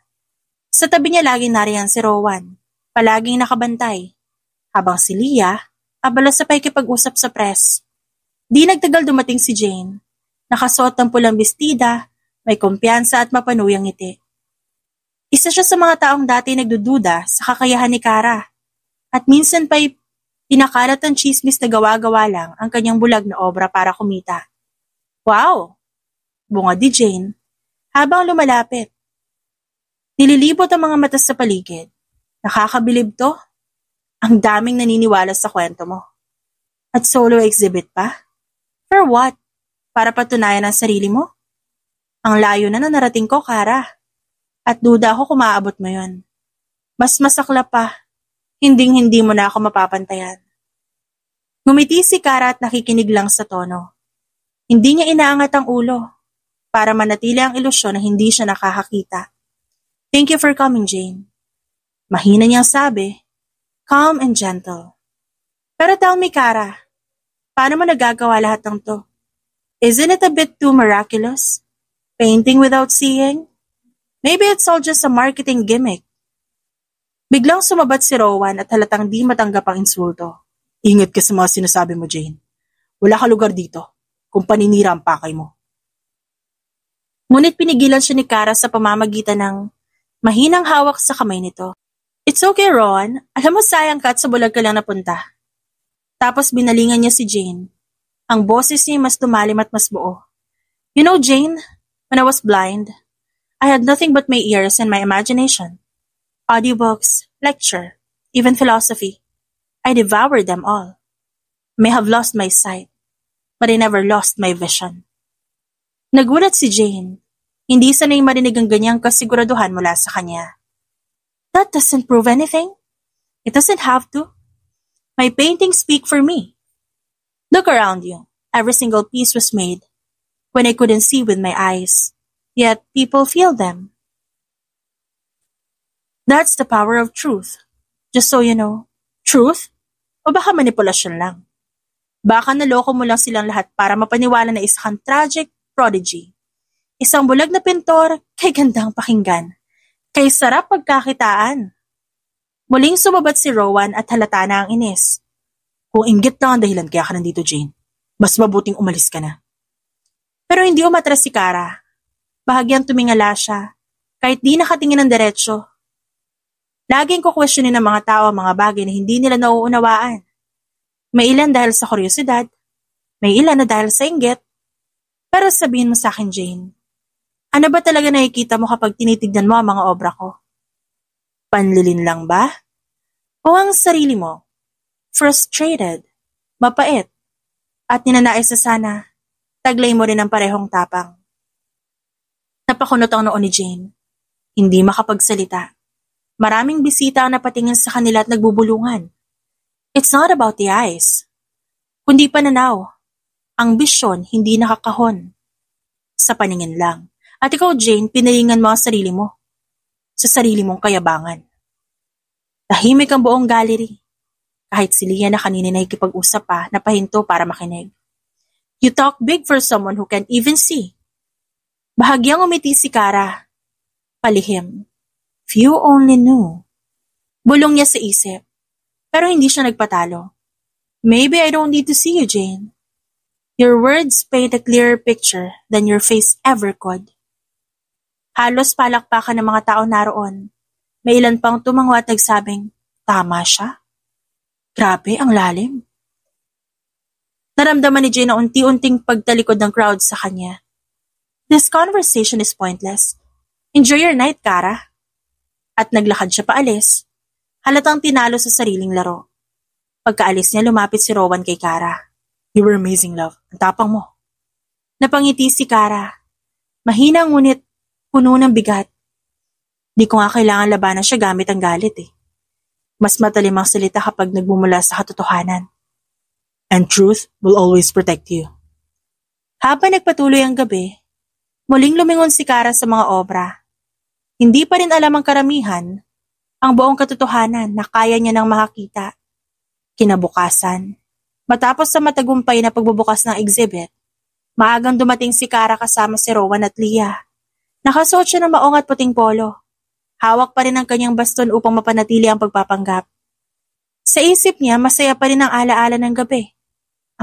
Sa tabi niya laging nariyan si Rowan, palaging nakabantay, habang si Leah, abala sa pakikipag-usap sa press. Di nagtagal dumating si Jane, nakasuot ng pulang bestida, may kumpiyansa at mapanuyang ngiti. Isa siya sa mga taong dati nagdududa sa kakayahan ni Cara, at minsan pa'y pinakalat ng chismis na gawa-gawa lang ang kanyang bulag na obra para kumita. Wow! Bungad ni Jane, habang lumalapit. Nililibot ang mga mata sa paligid. Nakakabilib to. Ang daming naniniwala sa kwento mo. At solo exhibit pa? For what? Para patunayan ang sarili mo? Ang layo na narating ko, Cara. At duda ako kung maaabot mo yon. Mas masaklap pa. Hinding-hindi mo na ako mapapantayan. Ngumiti si Cara at nakikinig lang sa tono. Hindi niya inaangat ang ulo para manatili ang ilusyon na hindi siya nakakakita. Thank you for coming, Jane. Mahina niyang sabi, calm and gentle. Pero tell me, Cara, paano mo nagagawa lahat ng to? Isn't it a bit too miraculous? Painting without seeing? Maybe it's all just a marketing gimmick. Biglang sumabat si Rowan at halatang di matanggap ang insulto. Ingat ka sa mga sinasabi mo, Jane. Wala ka lugar dito kung paninira ang pakay mo. Ngunit pinigilan siya ni Cara sa pamamagitan ng mahinang hawak sa kamay nito. It's okay, Rowan. Alam mo sayang ka at sa bulag ka lang napunta. Tapos binalingan niya si Jane. Ang boses niya mas lumalim at mas buo. You know, Jane, when I was blind, I had nothing but my ears and my imagination. Audiobooks, lecture, even philosophy. I devoured them all. I may have lost my sight, but I never lost my vision. Nagulat si Jane. Hindi sanay marinig ang ganyang kasiguraduhan mula sa kanya. That doesn't prove anything. It doesn't have to. My paintings speak for me. Look around you. Every single piece was made when I couldn't see with my eyes. Yet people feel them. That's the power of truth. Just so you know. Truth? O baka manipulasyon lang? Baka naloko mo lang silang lahat para mapaniwala na isa kang tragic prodigy. Isang bulag na pintor kay gandang pakinggan. Kay sarap pagkakitaan. Muling sumabat si Rowan at halata na ang inis. Kung inggit lang ang dahilan kaya ka nandito, Jane, mas mabuting umalis ka na. Pero hindi umatras si Kara. Bahagyang tumingala siya, kahit di nakatingin ng diretsyo. Laging kukwestiyonin ng mga tao ang mga bagay na hindi nila nauunawaan. May ilan dahil sa kuryosidad, may ilan na dahil sa inggit. Pero sabihin mo sa akin, Jane, ano ba talaga nakikita mo kapag tinitignan mo ang mga obra ko? Panlilin lang ba? O ang sarili mo? Frustrated, mapait, at ninanais na sana, taglay mo rin ang parehong tapang. Napakunot ang noon ni Jane. Hindi makapagsalita. Maraming bisita ang napatingin sa kanila at nagbubulungan. It's not about the eyes, kundi pananaw. Ang bisyon hindi nakakahon. Sa paningin lang. At ikaw, Jane, pinalingan mo ang sarili mo. Sa sarili mong kayabangan. Tahimik ang buong gallery. Kahit si Leah na kanina nakikipag-usap pa, napahinto para makinig. You talk big for someone who can't even see. Bahagyang umiti si Kara. Palihim. Few only knew. Bulong niya sa isip. Pero hindi siya nagpatalo. Maybe I don't need to see you, Jane. Your words paint a clearer picture than your face ever could. Halos palakpakan ng mga tao naroon. May ilan pang tumango at nagsabing, tama siya. Grabe, ang lalim. Naramdaman ni Jane na unti-unting pagtalikod ng crowd sa kanya. This conversation is pointless. Enjoy your night, Kara. At naglakad siya paalis. Halatang tinalo sa sariling laro. Pagkaalis niya, lumapit si Rowan kay Kara. You were amazing, love. Ang tapang mo. Napangiti si Kara. Mahina ngunit puno ng bigat. Di ko nga kailangan labanan siya gamit ang galit eh. Mas matalim ang salita kapag nagmumula sa katotohanan. And truth will always protect you. Habang nagpatuloy ang gabi, muling lumingon si Kara sa mga obra. Hindi pa rin alam ang karamihan, ang buong katotohanan na kaya niya nang makakita. Kinabukasan, matapos sa matagumpay na pagbubukas ng exhibit, maagang dumating si Kara kasama si Rowan at Leah. Nakasuot siya ng maong at puting polo. Hawak pa rin ang kanyang baston upang mapanatili ang pagpapanggap. Sa isip niya, masaya pa rin ang alaala ng gabi.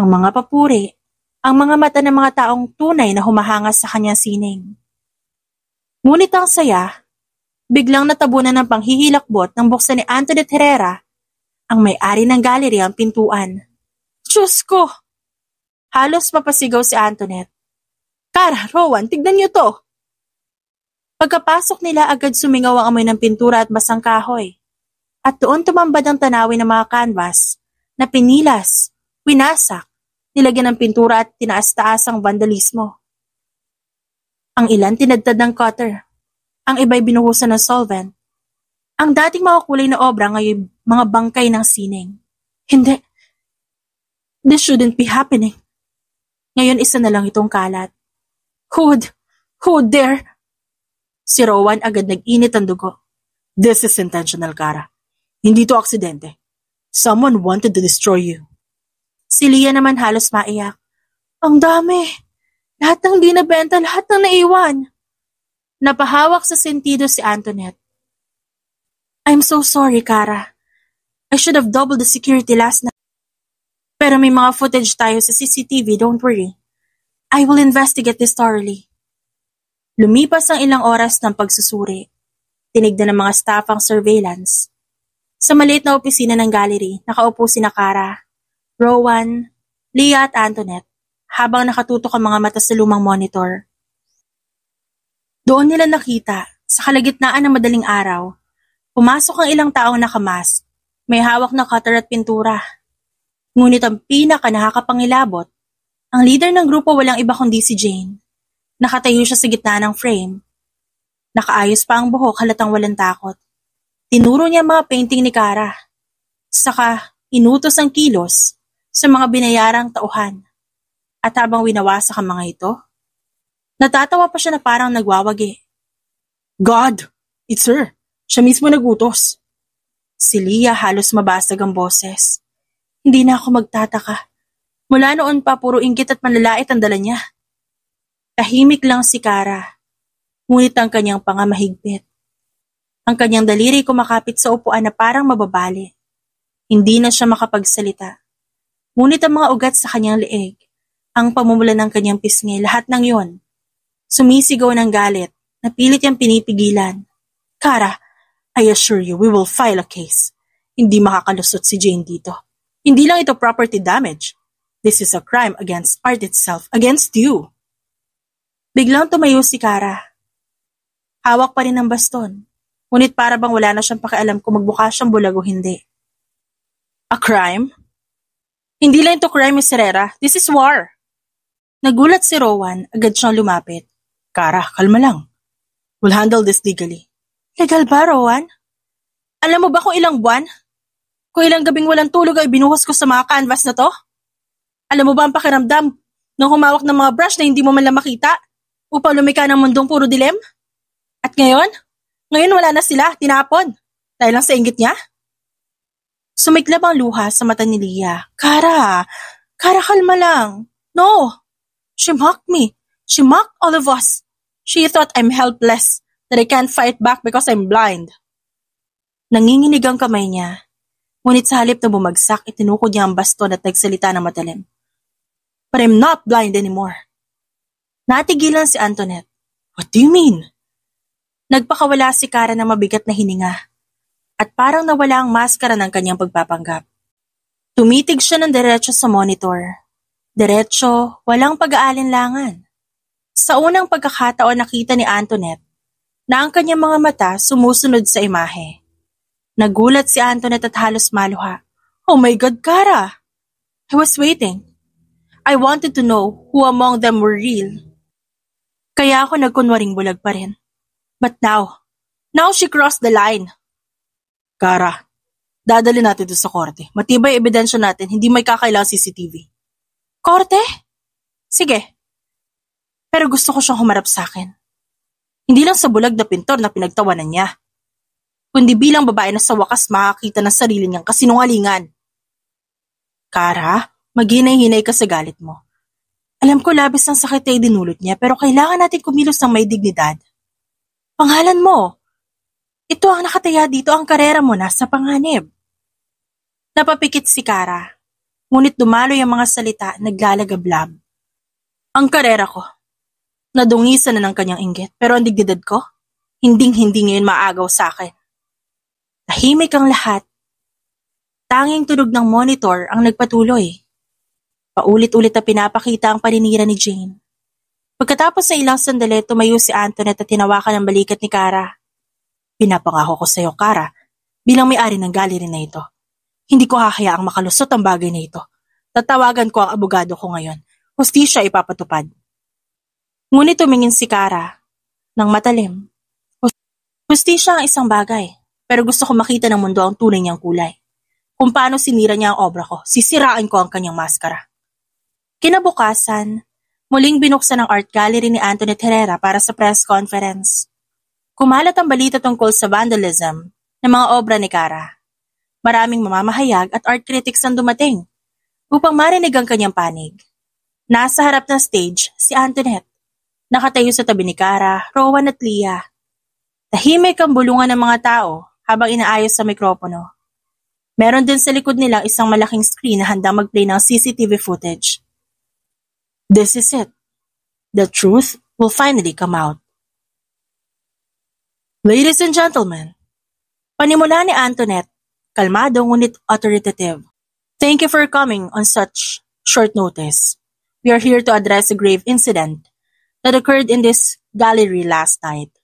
Ang mga papuri, ang mga mata ng mga taong tunay na humahangas sa kanyang sining. Ngunit ang saya, biglang natabunan ng panghihilakbot ng buksan ni Antoinette Herrera, ang may-ari ng gallery ang pintuan. Diyos ko! Halos mapasigaw si Antoinette. Kara, Rowan, tignan niyo to! Pagkapasok nila agad sumingaw ang amoy ng pintura at basang kahoy. At doon tumambad ang tanawin ng mga canvas na pinilas, winasak, nilagyan ng pintura at tinaas-taas ang vandalismo. Ang ilan tinadtad ng cutter, ang iba'y binuhusan ng solvent. Ang dating makukulay na obra ngayon mga bangkay ng sining. Hindi. This shouldn't be happening. Ngayon isa na lang itong kalat. Who dare? Si Rowan agad nag-init ang dugo. This is intentional, Kara. Hindi to aksidente. Someone wanted to destroy you. Si Leah naman halos maiyak. Ang dami. Lahat ng di nabenta, lahat ng naiwan. Napahawak sa sentido si Antoinette. I'm so sorry, Kara. I should have doubled the security last night. Pero may mga footage tayo sa CCTV, don't worry. I will investigate this thoroughly. Lumipas ang ilang oras ng pagsusuri. Tinignan ng mga staff ang surveillance. Sa maliit na opisina ng gallery, nakaupo sina Kara, Rowan, Leah at Antoinette, habang nakatutok ang mga mata sa lumang monitor. Doon nila nakita, sa kalagitnaan ng madaling araw, pumasok ang ilang taong nakamask, may hawak na cutter at pintura. Ngunit ang pinaka-nakakapangilabot, ang leader ng grupo walang iba kundi si Jane. Nakatayo siya sa gitna ng frame. Nakaayos pa ang buhok halatang walang takot. Tinuro niya ang mga painting ni Kara. Saka inutos ang kilos sa mga binayarang tauhan. At habang winawasak ang mga ito, natatawa pa siya na parang nagwawagi. God! It's her! Siya mismo nagutos. Si Leah halos mabasag ang boses. Hindi na ako magtataka. Mula noon pa puro inggit at manlalait ang dala niya. Tahimik lang si Kara, ngunit ang kanyang panga mahigpit. Ang kanyang daliri kumakapit sa upuan na parang mababali. Hindi na siya makapagsalita. Ngunit ang mga ugat sa kanyang leeg, ang pamumula ng kanyang pisngi, lahat ng yon, sumisigaw ng galit na pilit niyang pinipigilan. Kara, I assure you, we will file a case. Hindi makakalusot si Jane dito. Hindi lang ito property damage. This is a crime against art itself, against you. Biglang tumayo si Kara. Hawak pa rin ang baston. Ngunit para bang wala na siyang pakialam kung magbukas siyang bulag o hindi. A crime? Hindi lang ito crime, Miss Herrera. This is war. Nagulat si Rowan, agad siyang lumapit. Kara, kalma lang. We'll handle this legally. Legal ba, Rowan? Alam mo ba kung ilang buwan? Kung ilang gabing walang tulog ay binuhos ko sa mga canvas na to? Alam mo ba ang pakiramdam nung humawak ng mga brush na hindi mo man lang makita upang lumika ng mundong puro dilim? At ngayon wala na sila, tinapon. Dahil lang sa inggit niya? Sumiklab ang luha sa mata ni Leah. Kara, kalma lang. No, she mocked me. She mocked all of us. She thought I'm helpless, that I can't fight back because I'm blind. Nanginginig ang kamay niya. Ngunit sa halip na bumagsak, itinukod niya ang baston at nagsalita ng matalim. But I'm not blind anymore. Natigilan si Antoinette. What do you mean? Nagpakawala si Kara ng mabigat na hininga at parang nawala ang maskara ng kanyang pagpapanggap. Tumitig siya ng diretso sa monitor. Diretso, walang pag-aalinlangan. Sa unang pagkakataon nakita ni Antoinette na ang kanyang mga mata sumusunod sa imahe. Nagulat si Antoinette at halos maluha. Oh my God, Kara! I was waiting. I wanted to know who among them were real. Kaya ako nagkunwaring bulag pa rin. But now she crossed the line. Kara, dadali natin ito sa korte. Matibay ebidensya natin, hindi may kakailangang CCTV. Korte? Sige. Pero gusto ko siyang humarap sa akin. Hindi lang sa bulag na pintor na pinagtawanan niya, kundi bilang babae na sa wakas makakita ng sarili niyang kasinungalingan. Kara, maghinay-hinay ka sa galit mo. Alam ko labis ng sakit ay dinulot niya pero kailangan natin kumilos ng may dignidad. Pangalan mo. Ito ang nakataya dito, ang karera mo na sa panganib. Napapikit si Kara, ngunit dumaloy ang mga salita naglalagablab. Ang karera ko. Nadungisan na ng kanyang inggit, pero ang dignidad ko, hinding-hindi ngayon maagaw sa akin. Tahimik ang lahat. Tanging tunog ng monitor ang nagpatuloy. Paulit-ulit na pinapakita ang paninira ni Jane. Pagkatapos ng ilang sandali, tumayo si Antoinette at tinawakan ang balikat ni Kara. Pinapangako ko sa iyo, Kara, bilang may-ari ng gallery na ito. Hindi ko hahayaang makalusot ang bagay na ito. Tatawagan ko ang abogado ko ngayon. Hustisya ipapatupad. Ngunit tumingin si Kara ng matalim. Hustisya ang isang bagay, pero gusto ko makita ng mundo ang tunay niyang kulay. Kung paano sinira niya ang obra ko, sisirain ko ang kanyang maskara. Kinabukasan, muling binuksan ang art gallery ni Antoinette Herrera para sa press conference. Kumalat ang balita tungkol sa vandalism ng mga obra ni Kara. Maraming mamamahayag at art critics ang dumating upang marinig ang kanyang panig. Nasa harap ng stage si Antoinette. Nakatayo sa tabi ni Kara, Rowan at Leah. Tahimik ang bulungan ng mga tao habang inaayos sa mikropono. Meron din sa likod nila isang malaking screen na handang mag-play ng CCTV footage. This is it. The truth will finally come out. Ladies and gentlemen, panimula ni Antoinette, kalmado ngunit authoritative. Thank you for coming on such short notice. We are here to address a grave incident that occurred in this gallery last night.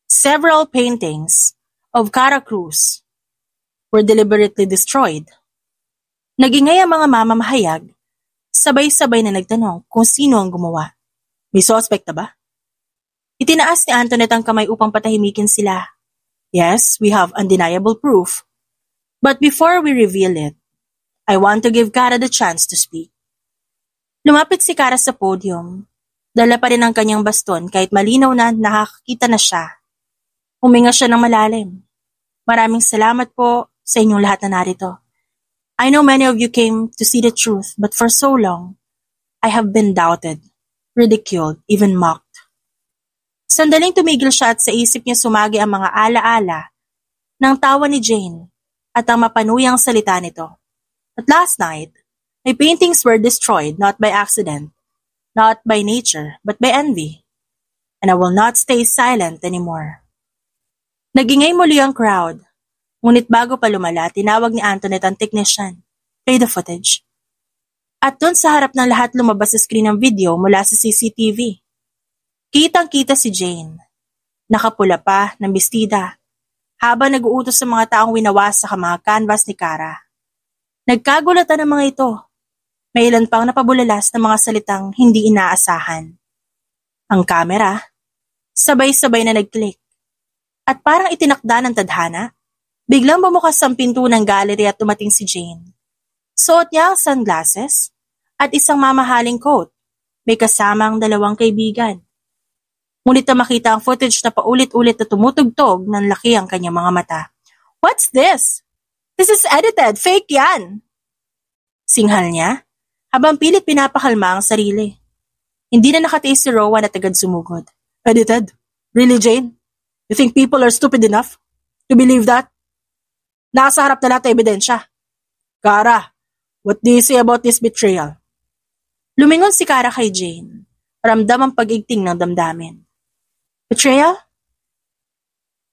Several paintings of Kara Cruz were deliberately destroyed. Nagingay ang mga mamamahayag, sabay-sabay na nagtanong kung sino ang gumawa. May suspect na ba? Itinaas ni Antoinette ang kamay upang patahimikin sila. Yes, we have undeniable proof. But before we reveal it, I want to give Kara the chance to speak. Lumapit si Kara sa podium. Dala pa rin ang kanyang baston kahit malinaw na nakakita na siya. Huminga siya ng malalim. Maraming salamat po sa inyong lahat na narito. I know many of you came to see the truth, but for so long, I have been doubted, ridiculed, even mocked. Sandaling tumigil siya at sa isip niya sumagi ang mga alaala ng tawa ni Jane at ang mapanuyang salita nito. But last night, my paintings were destroyed not by accident, not by nature, but by envy. And I will not stay silent anymore. Nagingay muli ang crowd, ngunit bago pa lumala, tinawag ni Antoinette ang technician. Play the footage. At doon sa harap ng lahat lumabas sa screen ng video mula sa CCTV. Kitang-kita si Jane. Nakapula pa ng bestida, habang nag-uutos sa mga taong winawas sa mga canvas ni Kara. Nagkagulatan ang mga ito. May ilan pang napabulalas ng mga salitang hindi inaasahan. Ang kamera, sabay-sabay na nag-click. At parang itinakda ng tadhana, biglang bumukas ang pinto ng gallery at dumating si Jane. Suot niya ang sunglasses at isang mamahaling coat. May kasamang 2 kaibigan. Ngunit na makita ang footage na paulit-ulit na tumutugtog ng laki ang kanyang mga mata. What's this? This is edited. Fake yan! Singhal niya, habang pilit pinapakalma ang sarili. Hindi na nakatiis si Rowan at agad sumugod. Edited? Really, Jane? You think people are stupid enough to believe that? Nasa harap na lahat ng ebidensya. Kara, what do you say about this betrayal? Lumingon si Kara kay Jane. Ramdam ang pag-igting ng damdamin. Betrayal?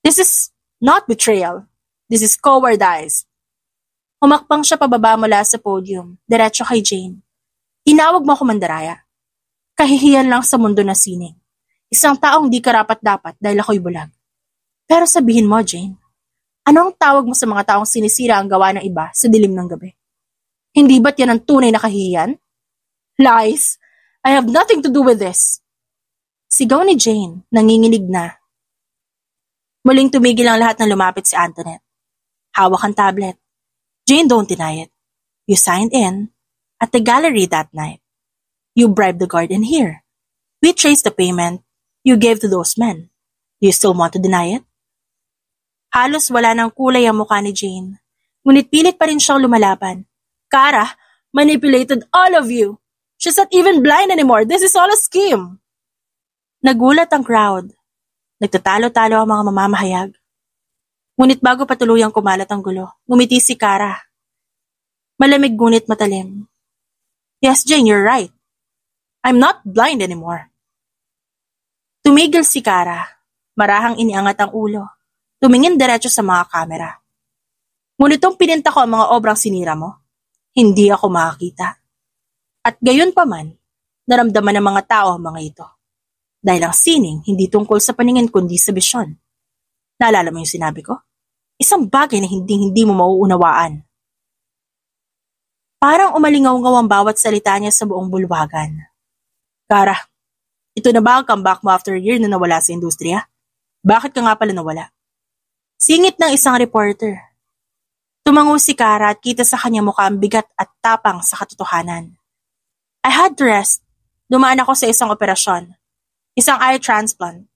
This is not betrayal. This is cowardice. Humakpang siya pababa mula sa podium, diretso kay Jane. Tinawag mo ako mandaraya. Kahihiyan lang sa mundo na sining. Isang taong di karapat-dapat dahil ako'y bulag. Pero sabihin mo, Jane, ano ang tawag mo sa mga taong sinisira ang gawa ng iba sa dilim ng gabi? Hindi ba't yan ang tunay na kahihiyan? Lies! I have nothing to do with this. Sigaw ni Jane, nanginginig na. Muling tumigil ang lahat na lumapit si Antoinette. Hawak ang tablet. Jane, don't deny it. You signed in at the gallery that night. You bribed the guard in here. We traced the payment you gave to those men. Do you still want to deny it? Halos wala ng kulay ang mukha ni Jane. Ngunit pilit pa rin siyang lumalaban. Kara, manipulated all of you. She's not even blind anymore. This is all a scheme. Nagulat ang crowd. Nagtatalo-talo ang mga mamamahayag. Ngunit bago pa tuluyang kumalat ang gulo, ngumiti si Kara. Malamig ngunit matalim. Yes, Jane, you're right. I'm not blind anymore. Tumigil si Kara. Marahang iniangat ang ulo. Tumingin diretso sa mga kamera. Ngunit nung pininta ko ang mga obrang sinira mo, hindi ako makakita. At gayon pa man, naramdaman ng mga tao ang mga ito. Dahil ang sining hindi tungkol sa paningin kundi sa bisyon. Naalala mo yung sinabi ko? Isang bagay na hindi mo mauunawaan. Parang umalingaw-ngaw ang bawat salita niya sa buong bulwagan. Kara, ito na ba ang comeback mo after a year na nawala sa industriya? Bakit ka nga pala nawala? Singit ng isang reporter. Tumango si Kara at kita sa kanya mukha ang bigat at tapang sa katotohanan. I had to rest. Dumaan ako sa isang operasyon. Isang eye transplant.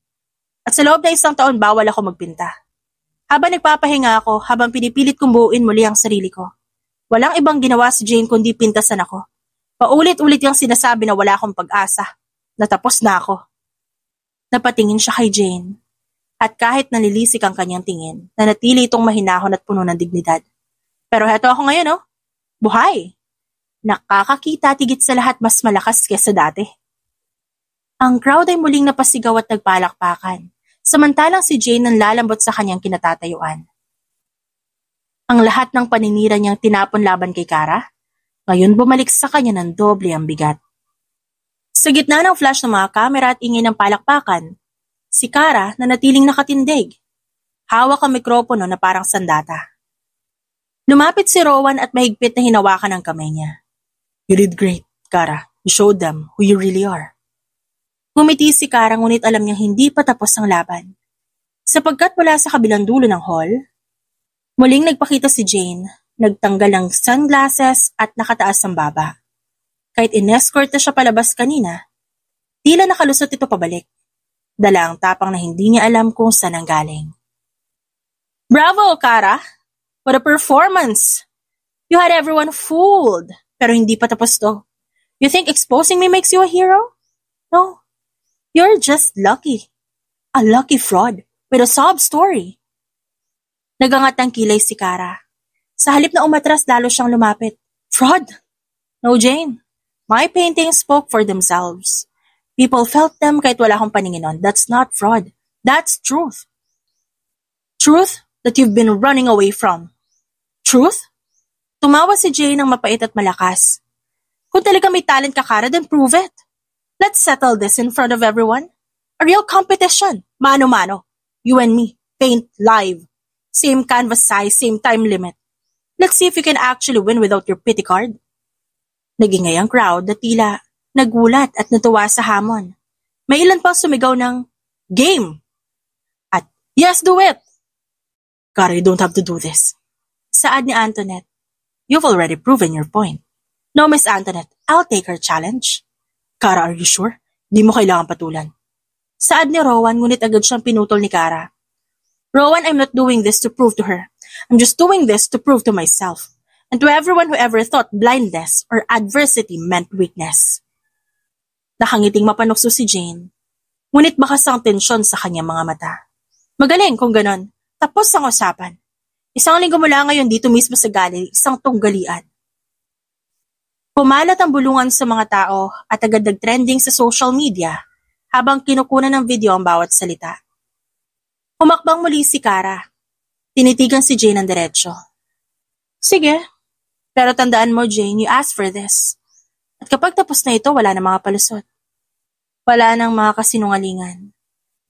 At sa loob na 1 taon bawal ako magpinta. Habang nagpapahinga ako, habang pinipilit kong buuin muli ang sarili ko. Walang ibang ginawa si Jane kundi pintasan ako. Paulit-ulit yung sinasabi na wala akong pag-asa. Natapos na ako. Napatingin siya kay Jane. At kahit nalilisik ang kanyang tingin, nanatili itong mahinahon at puno ng dignidad. Pero heto ako ngayon, oh. Buhay. Nakakakita tigit sa lahat mas malakas kesa dati. Ang crowd ay muling napasigaw at nagpalakpakan, samantalang si Jane ang lalambot sa kanyang kinatatayuan. Ang lahat ng paninira niyang tinapon laban kay Kara, ngayon bumalik sa kanya ng doble ang bigat. Sa gitna ng flash ng mga kamera at ingay ng palakpakan, si Kara nanatiling nakatindig. Hawak ang mikropono na parang sandata. Lumapit si Rowan at mahigpit na hinawakan ang kamay niya. You did great, Kara. You showed them who you really are. Ngumiti si Kara ngunit alam niyang hindi pa tapos ang laban. Sapagkat mula sa kabilang dulo ng hall, muling nagpakita si Jane, nagtanggal ng sunglasses at nakataas ang baba. Kahit in-escort na siya palabas kanina, tila nakalusot ito pabalik. Dala ang tapang na hindi niya alam kung saan ang galing. Bravo, Kara! What a performance! You had everyone fooled, pero hindi pa tapos to. You think exposing me makes you a hero? No. You're just lucky. A lucky fraud with a sob story. Nagangat ang kilay si Kara. Sa halip na umatras, lalo siyang lumapit. Fraud? No, Jane. My paintings spoke for themselves. People felt them kahit wala akong paningin on. That's not fraud. That's truth. Truth that you've been running away from. Truth? Tumawa si Jane ng mapait at malakas. Kung talaga may talent ka, Kara, then prove it. Let's settle this in front of everyone. A real competition. Mano-mano. You and me. Paint live. Same canvas size, same time limit. Let's see if you can actually win without your pity card. Nagingay ang crowd na tila nagulat at natuwa sa hamon. May ilan pang sumigaw ng game. At yes, do it. Kara, you don't have to do this. Saad ni Antoinette. You've already proven your point. No, Miss Antoinette, I'll take her challenge. Kara, are you sure? Di mo kailangan patulan. Saad ni Rowan, ngunit agad siyang pinutol ni Kara. Rowan, I'm not doing this to prove to her. I'm just doing this to prove to myself. And to everyone who ever thought blindness or adversity meant weakness. Nakangiting mapanukso si Jane, ngunit bakas ang tensyon sa kanyang mga mata. Magaling kung ganon. Tapos ang usapan. Isang linggo mula ngayon dito mismo sa gallery, isang tunggalian. Pumalat ang bulungan sa mga tao at agad nag-trending sa social media habang kinukunan ng video ang bawat salita. Humakbang muli si Kara. Tinitigan si Jane ng diretsyo. Sige, pero tandaan mo, Jane, you asked for this. At kapag tapos na ito, wala na mga palusot. Wala nang mga kasinungalingan.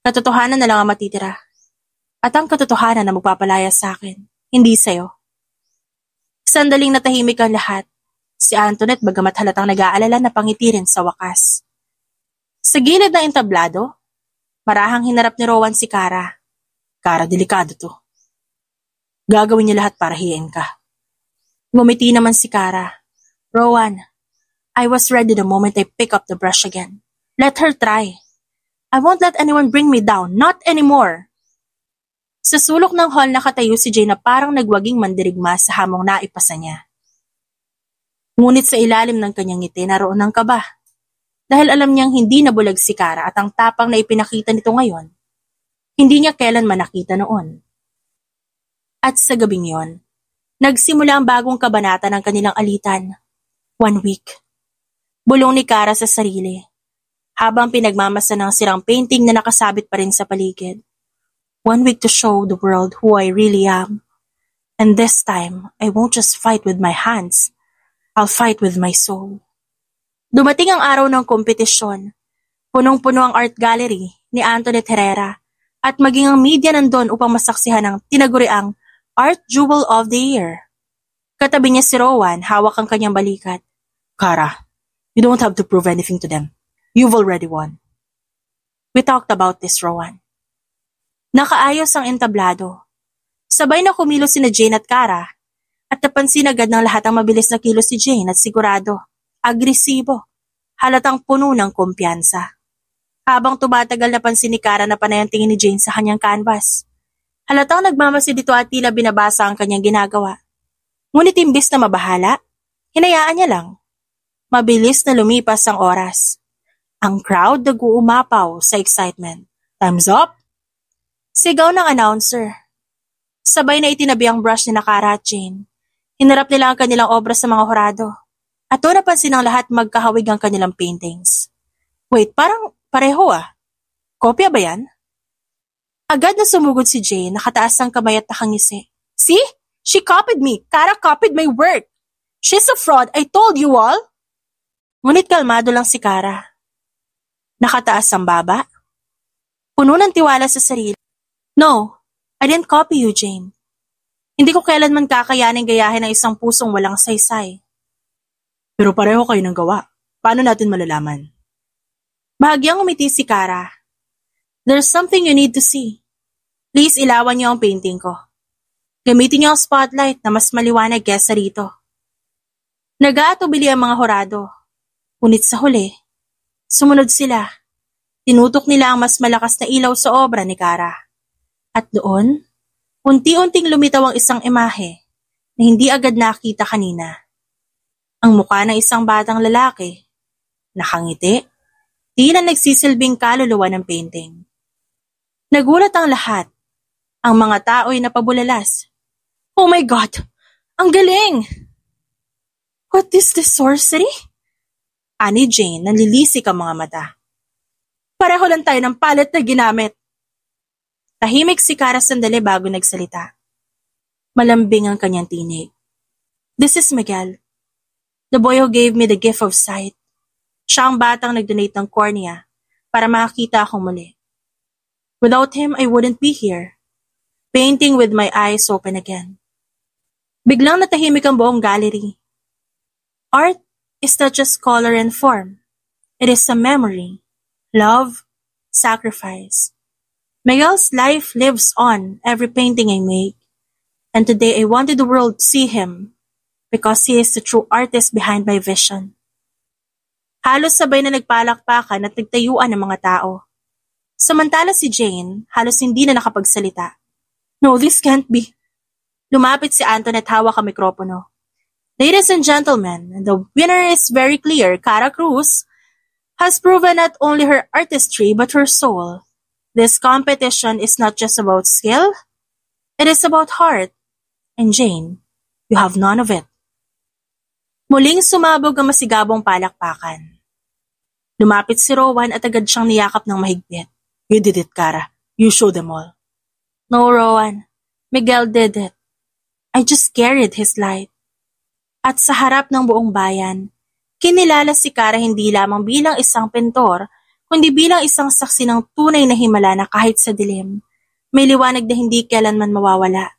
Katotohanan na lang ang matitira. At ang katotohanan na magpapalaya sa akin, hindi sa'yo. Sandaling natahimik ang lahat. Si Antoinette bagamat halatang nag-aalala na pangiti rin sa wakas. Sa gilid ng entablado, marahang hinarap ni Rowan si Kara. Kara, delikado to. Gagawin niya lahat para hiyain ka. Ngumiti naman si Kara. Rowan, I was ready the moment I pick up the brush again. Let her try. I won't let anyone bring me down, not anymore. Sa sulok ng hall nakatayo si Jane na parang nagwaging mandirigma sa hamong naipasa niya. Ngunit sa ilalim ng kanyang ngiti naroon ng kaba. Dahil alam niyang hindi nabulag si Kara at ang tapang na ipinakita nito ngayon, hindi niya kailanman nakita noon. At sa gabing yon, nagsimula ang bagong kabanata ng kanilang alitan. 1 week. Bulong ni Kara sa sarili, habang pinagmamasa ng sirang painting na nakasabit pa rin sa paligid. 1 week to show the world who I really am. And this time, I won't just fight with my hands. I'll fight with my soul. Dumating ang araw ng kompetisyon. Punong-puno ang art gallery ni Antoinette Herrera at maging ang media nandun upang masaksihan ang tinaguriang Art Jewel of the Year. Katabi niya si Rowan, hawak ang kanyang balikat. Kara, you don't have to prove anything to them. You've already won. We talked about this, Rowan. Nakaayos ang entablado. Sabay na kumilos sina Jane at Kara at napansin agad ng lahat ang mabilis na kilos si Jane at sigurado, agresibo, halatang puno ng kumpiyansa. Habang tumatagal napansin ni Kara na panay ang tingin ni Jane sa kanyang canvas. Halatang nagmamasid dito at tila binabasa ang kanyang ginagawa. Ngunit imbis na mabahala, hinayaan niya lang. Mabilis na lumipas ang oras. Ang crowd nag-uumapaw sa excitement. Time's up! Sigaw ng announcer. Sabay na itinabi ang brush ni Kara at Jane. Hinarap nila ang kanilang obra sa mga horado. At doon napansin ng lahat magkahawig ang kanilang paintings. Wait, parang pareho ah. Kopya ba yan? Agad na sumugod si Jane, nakataas ang kamay at nakangisi. See? She copied me. Kara copied my work. She's a fraud. I told you all. Ngunit kalmado lang si Kara. Nakataas ang baba. Puno ng tiwala sa sarili. No, I didn't copy you, Jane. Hindi ko kailanman kakayanin gayahin ng isang pusong walang saysay. Pero pareho kayo ng gawa. Paano natin malalaman? Bahagyang umiti si Kara. There's something you need to see. Please ilawan niyo ang painting ko. Gamitin niyo ang spotlight na mas maliwanag kesa rito. Nag-aatubili ang mga horado. Ngunit sa huli, sumunod sila. Tinutok nila ang mas malakas na ilaw sa obra ni Kara. At doon, unti-unting lumitaw ang isang imahe na hindi agad nakita kanina. Ang mukha ng isang batang lalaki, nakangiti, tila nagsisilbing kaluluwa ng painting. Nagulat ang lahat Ang mga tao'y napabulalas. Oh my God! Ang galing! What is this sorcery? Ani Jane, nanlilisik ang mga mata. Pareho lang tayo ng palet na ginamit. Tahimik si Kara sandali bago nagsalita. Malambing ang kanyang tinig. This is Miguel, the boy who gave me the gift of sight. Siya ang batang nag-donate ng cornea para makakita akong muli. Without him, I wouldn't be here, painting with my eyes open again. Biglang natahimik ang buong gallery. Art is not just color and form. It is a memory, love, sacrifice. Miguel's life lives on every painting I make, and today I wanted the world to see him because he is the true artist behind my vision. Halos sabay na nagpalakpakan at nagtayuan ng mga tao. Samantala si Jane, halos hindi na nakapagsalita. No, this can't be. Lumapit si Antoinette hawak ang mikropono. Ladies and gentlemen, the winner is very clear. Cara Cruz has proven not only her artistry but her soul. This competition is not just about skill, it is about heart. And Jane, you have none of it. Muling sumabog ang masigabong palakpakan. Lumapit si Rowan at agad siyang niyakap ng mahigpit. You did it, Cara. You showed them all. No, Rowan. Miguel did it. I just carried his light. At sa harap ng buong bayan, kinilala si Cara hindi lamang bilang isang pintor, kundi bilang isang saksi ng tunay na himala na kahit sa dilim, may liwanag na hindi kailanman mawawala.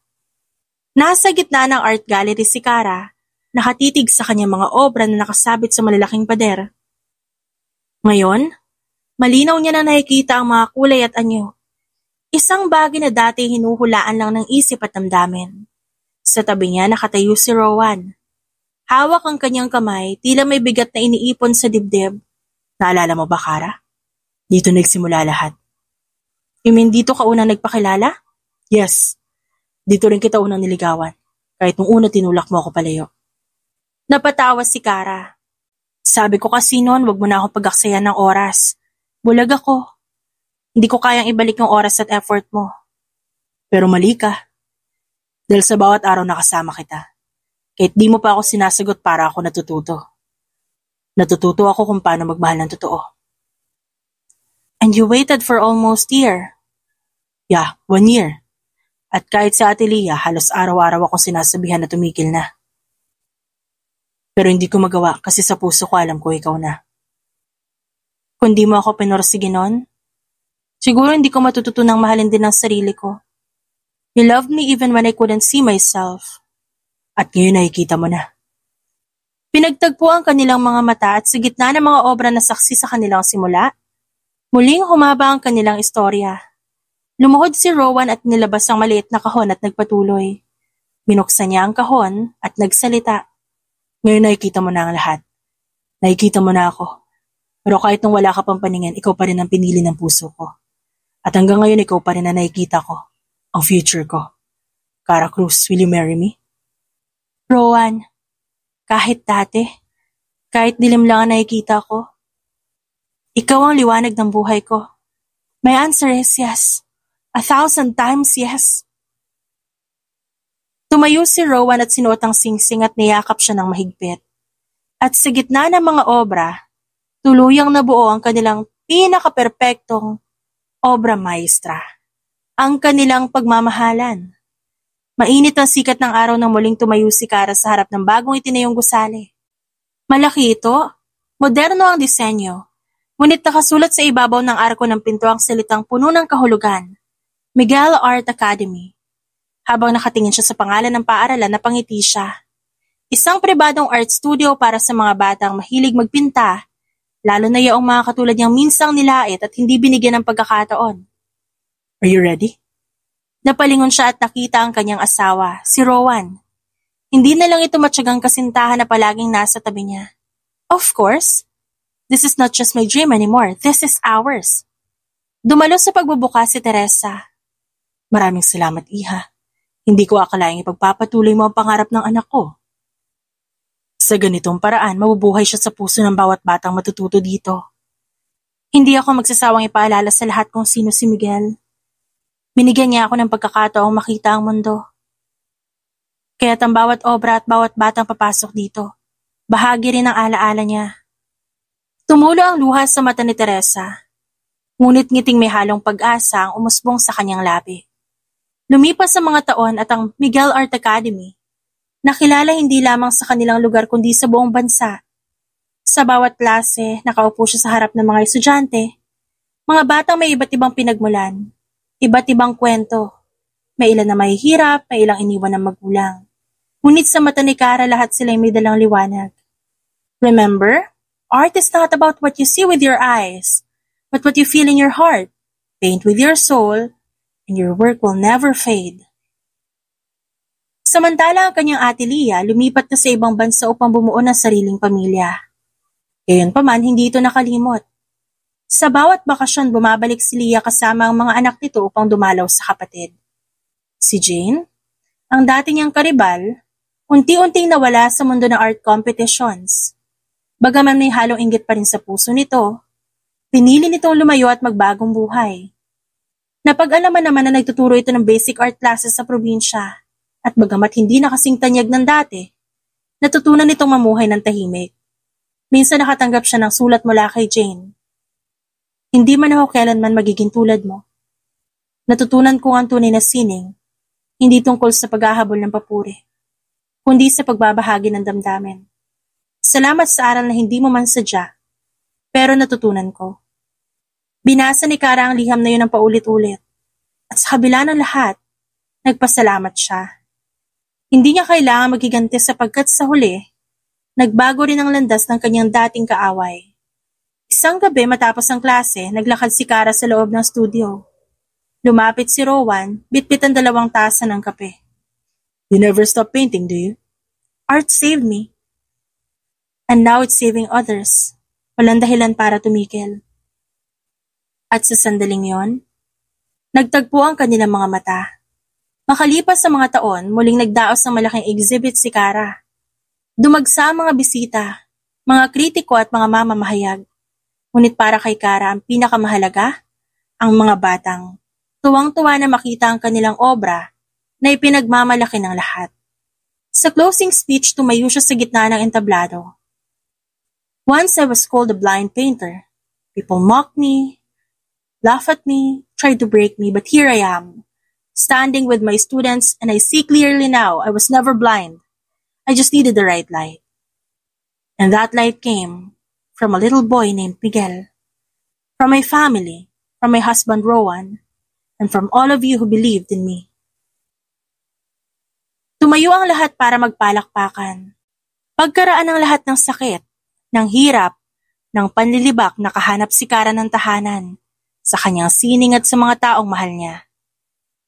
Nasa gitna ng art gallery si Cara, nakatitig sa kanyang mga obra na nakasabit sa malalaking pader. Ngayon, malinaw niya na nakikita ang mga kulay at anyo. Isang bagay na dati hinuhulaan lang ng isip at damdamin. Sa tabi niya nakatayo si Rowan. Hawak ang kanyang kamay, tila may bigat na iniipon sa dibdib. Naalala mo ba, Cara? Dito nagsimula lahat. You mean dito ka unang nagpakilala? Yes. Dito rin kita unang niligawan. Kahit nung una tinulak mo ako palayo. Napatawa si Cara. Sabi ko kasi noon, wag mo na akong pag-aksayan ng oras. Bulag ako. Hindi ko kayang ibalik yung oras at effort mo. Pero mali ka. Dahil sa bawat araw nakasama kita. Kahit di mo pa ako sinasagot para ako natututo. Natututo ako kung paano magmahal ng totoo. And you waited for almost a year. Yeah, 1 year. At kahit sa Ate Leah, halos araw-araw akong sinasabihan na tumigil na. Pero hindi ko magawa kasi sa puso ko alam ko ikaw na. Kung di mo ako pinorsige noon, siguro hindi ko matututunang mahalin din ang sarili ko. You loved me even when I couldn't see myself. At ngayon nakikita mo na. Pinagtagpo ang kanilang mga mata at sa gitna ng mga obra na saksi sa kanilang simula, muling humaba ang kanilang istorya. Lumuhod si Rowan at nilabas ang maliit na kahon at nagpatuloy. Binuksan niya ang kahon at nagsalita. Ngayon nakikita mo na ang lahat. Nakikita mo na ako. Pero kahit nung wala ka pang paningin, ikaw pa rin ang pinili ng puso ko. At hanggang ngayon ikaw pa rin na nakikita ko. Ang future ko. Cara Cruz, will you marry me? Rowan, kahit dati, kahit dilim lang ang nakikita ko, ikaw ang liwanag ng buhay ko. My answer is yes. 1,000 times yes. Tumayo si Rowan at sinuot ang singsing at niyakap siya ng mahigpit. At sa gitna ng mga obra, tuluyang nabuo ang kanilang pinaka-perpektong obra maestra. Ang kanilang pagmamahalan. Mainit ang sikat ng araw nang muling tumayo si Cara sa harap ng bagong itinayong gusali. Malaki ito, moderno ang disenyo, ngunit nakasulat sa ibabaw ng arko ng pinto ang salitang puno ng kahulugan, Miguel Art Academy. Habang nakatingin siya sa pangalan ng paaralan, napangiti siya. Isang pribadong art studio para sa mga batang mahilig magpinta, lalo na yaong mga katulad niyang minsang nilait at hindi binigyan ng pagkakataon. Are you ready? Napalingon siya at nakita ang kanyang asawa, si Rowan. Hindi na lang ito matyagang kasintahan na palaging nasa tabi niya. Of course. This is not just my dream anymore. This is ours. Dumalo sa pagbubukas si Teresa. Maraming salamat, Iha. Hindi ko akalaing ipagpapatuloy mo ang pangarap ng anak ko. Sa ganitong paraan, mabubuhay siya sa puso ng bawat batang matututo dito. Hindi ako magsasawang ipaalala sa lahat kung sino si Miguel. Binigyan niya ako ng pagkakataong makita ang mundo. Kaya't ang bawat obra at bawat batang papasok dito, bahagi rin ng alaala niya. Tumulo ang luha sa mata ni Teresa, ngunit ngiting may halong pag-asa ang umusbong sa kanyang labi. Lumipas ang mga taon at ang Miguel Art Academy, nakilala hindi lamang sa kanilang lugar kundi sa buong bansa. Sa bawat klase, nakaupo siya sa harap ng mga estudyante, mga batang may iba't ibang pinagmulan, iba't ibang kwento. May ilan na mahihirap, may ilang iniwan ng magulang. Ngunit sa mata ni Kara, lahat sila'y may dalang liwanag. Remember, art is not about what you see with your eyes, but what you feel in your heart. Paint with your soul, and your work will never fade. Samantala ang kanyang ate Lia lumipat na sa ibang bansa upang bumuo ng sariling pamilya. Gayunpaman, hindi ito nakalimot. Sa bawat bakasyon, bumabalik si Lia kasama ang mga anak nito upang dumalaw sa kapatid. Si Jane, ang dati niyang karibal, unti-unting nawala sa mundo ng art competitions. Bagaman may halong inggit pa rin sa puso nito, pinili nitong lumayo at magbagong buhay. Napag-alaman naman na nagtuturo ito ng basic art classes sa probinsya, at bagamat hindi nakasing tanyag ng dati, natutunan nitong mamuhay ng tahimik. Minsan nakatanggap siya ng sulat mula kay Jane. Hindi man ako kailanman magiging tulad mo. Natutunan ko ang tunay na sining, hindi tungkol sa paghahabol ng papuri, kundi sa pagbabahagi ng damdamin. Salamat sa aral na hindi mo man sadya, pero natutunan ko. Binasa ni Kara ang liham na yun ng paulit-ulit, at sa kabila ng lahat, nagpasalamat siya. Hindi niya kailangan magiganti sapagkat sa huli, nagbago rin ang landas ng kanyang dating kaaway. Isang gabi matapos ang klase, naglakad si Kara sa loob ng studio. Lumapit si Rowan, bitbit ang 2 tasa ng kape. You never stop painting, do you? Art saved me. And now it's saving others. Walang dahilan para tumigil. At sa sandaling yon, nagtagpo ang kanilang mga mata. Makalipas sa mga taon, muling nagdaos ng malaking exhibit si Kara. Dumagsa ang mga bisita, mga kritiko at mga mamamahayag. Ngunit para kay Kara ang pinakamahalaga, ang mga batang. Tuwang-tuwa na makita ang kanilang obra na ipinagmamalaki ng lahat. Sa closing speech, tumayo siya sa gitna ng entablado. Once I was called a blind painter. People mocked me, laughed at me, tried to break me, but here I am, standing with my students, and I see clearly now I was never blind. I just needed the right light. And that light came from a little boy named Miguel, from my family, from my husband Rowan, and from all of you who believed in me. Tumayo ang lahat para magpalakpakan. Pagkaraan ng lahat ng sakit, ng hirap, ng panlilibak, nakahanap si Kara ng tahanan, sa kanyang sining at sa mga taong mahal niya.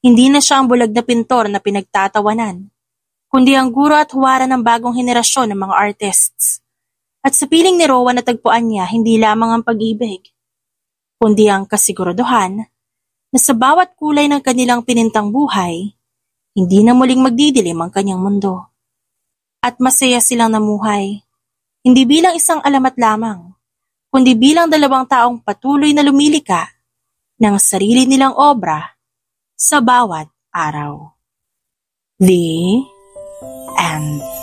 Hindi na siya ang bulag na pintor na pinagtatawanan, kundi ang guro at huwaran ng bagong henerasyon ng mga artists. At sa piling ni Rowan natagpuan niya hindi lamang ang pag-ibig, kundi ang kasiguraduhan na sa bawat kulay ng kanilang pinintang buhay, hindi na muling magdidilim ang kanyang mundo. At masaya silang namuhay, hindi bilang isang alamat lamang, kundi bilang 2 taong patuloy na lumilika ng sarili nilang obra sa bawat araw. The end.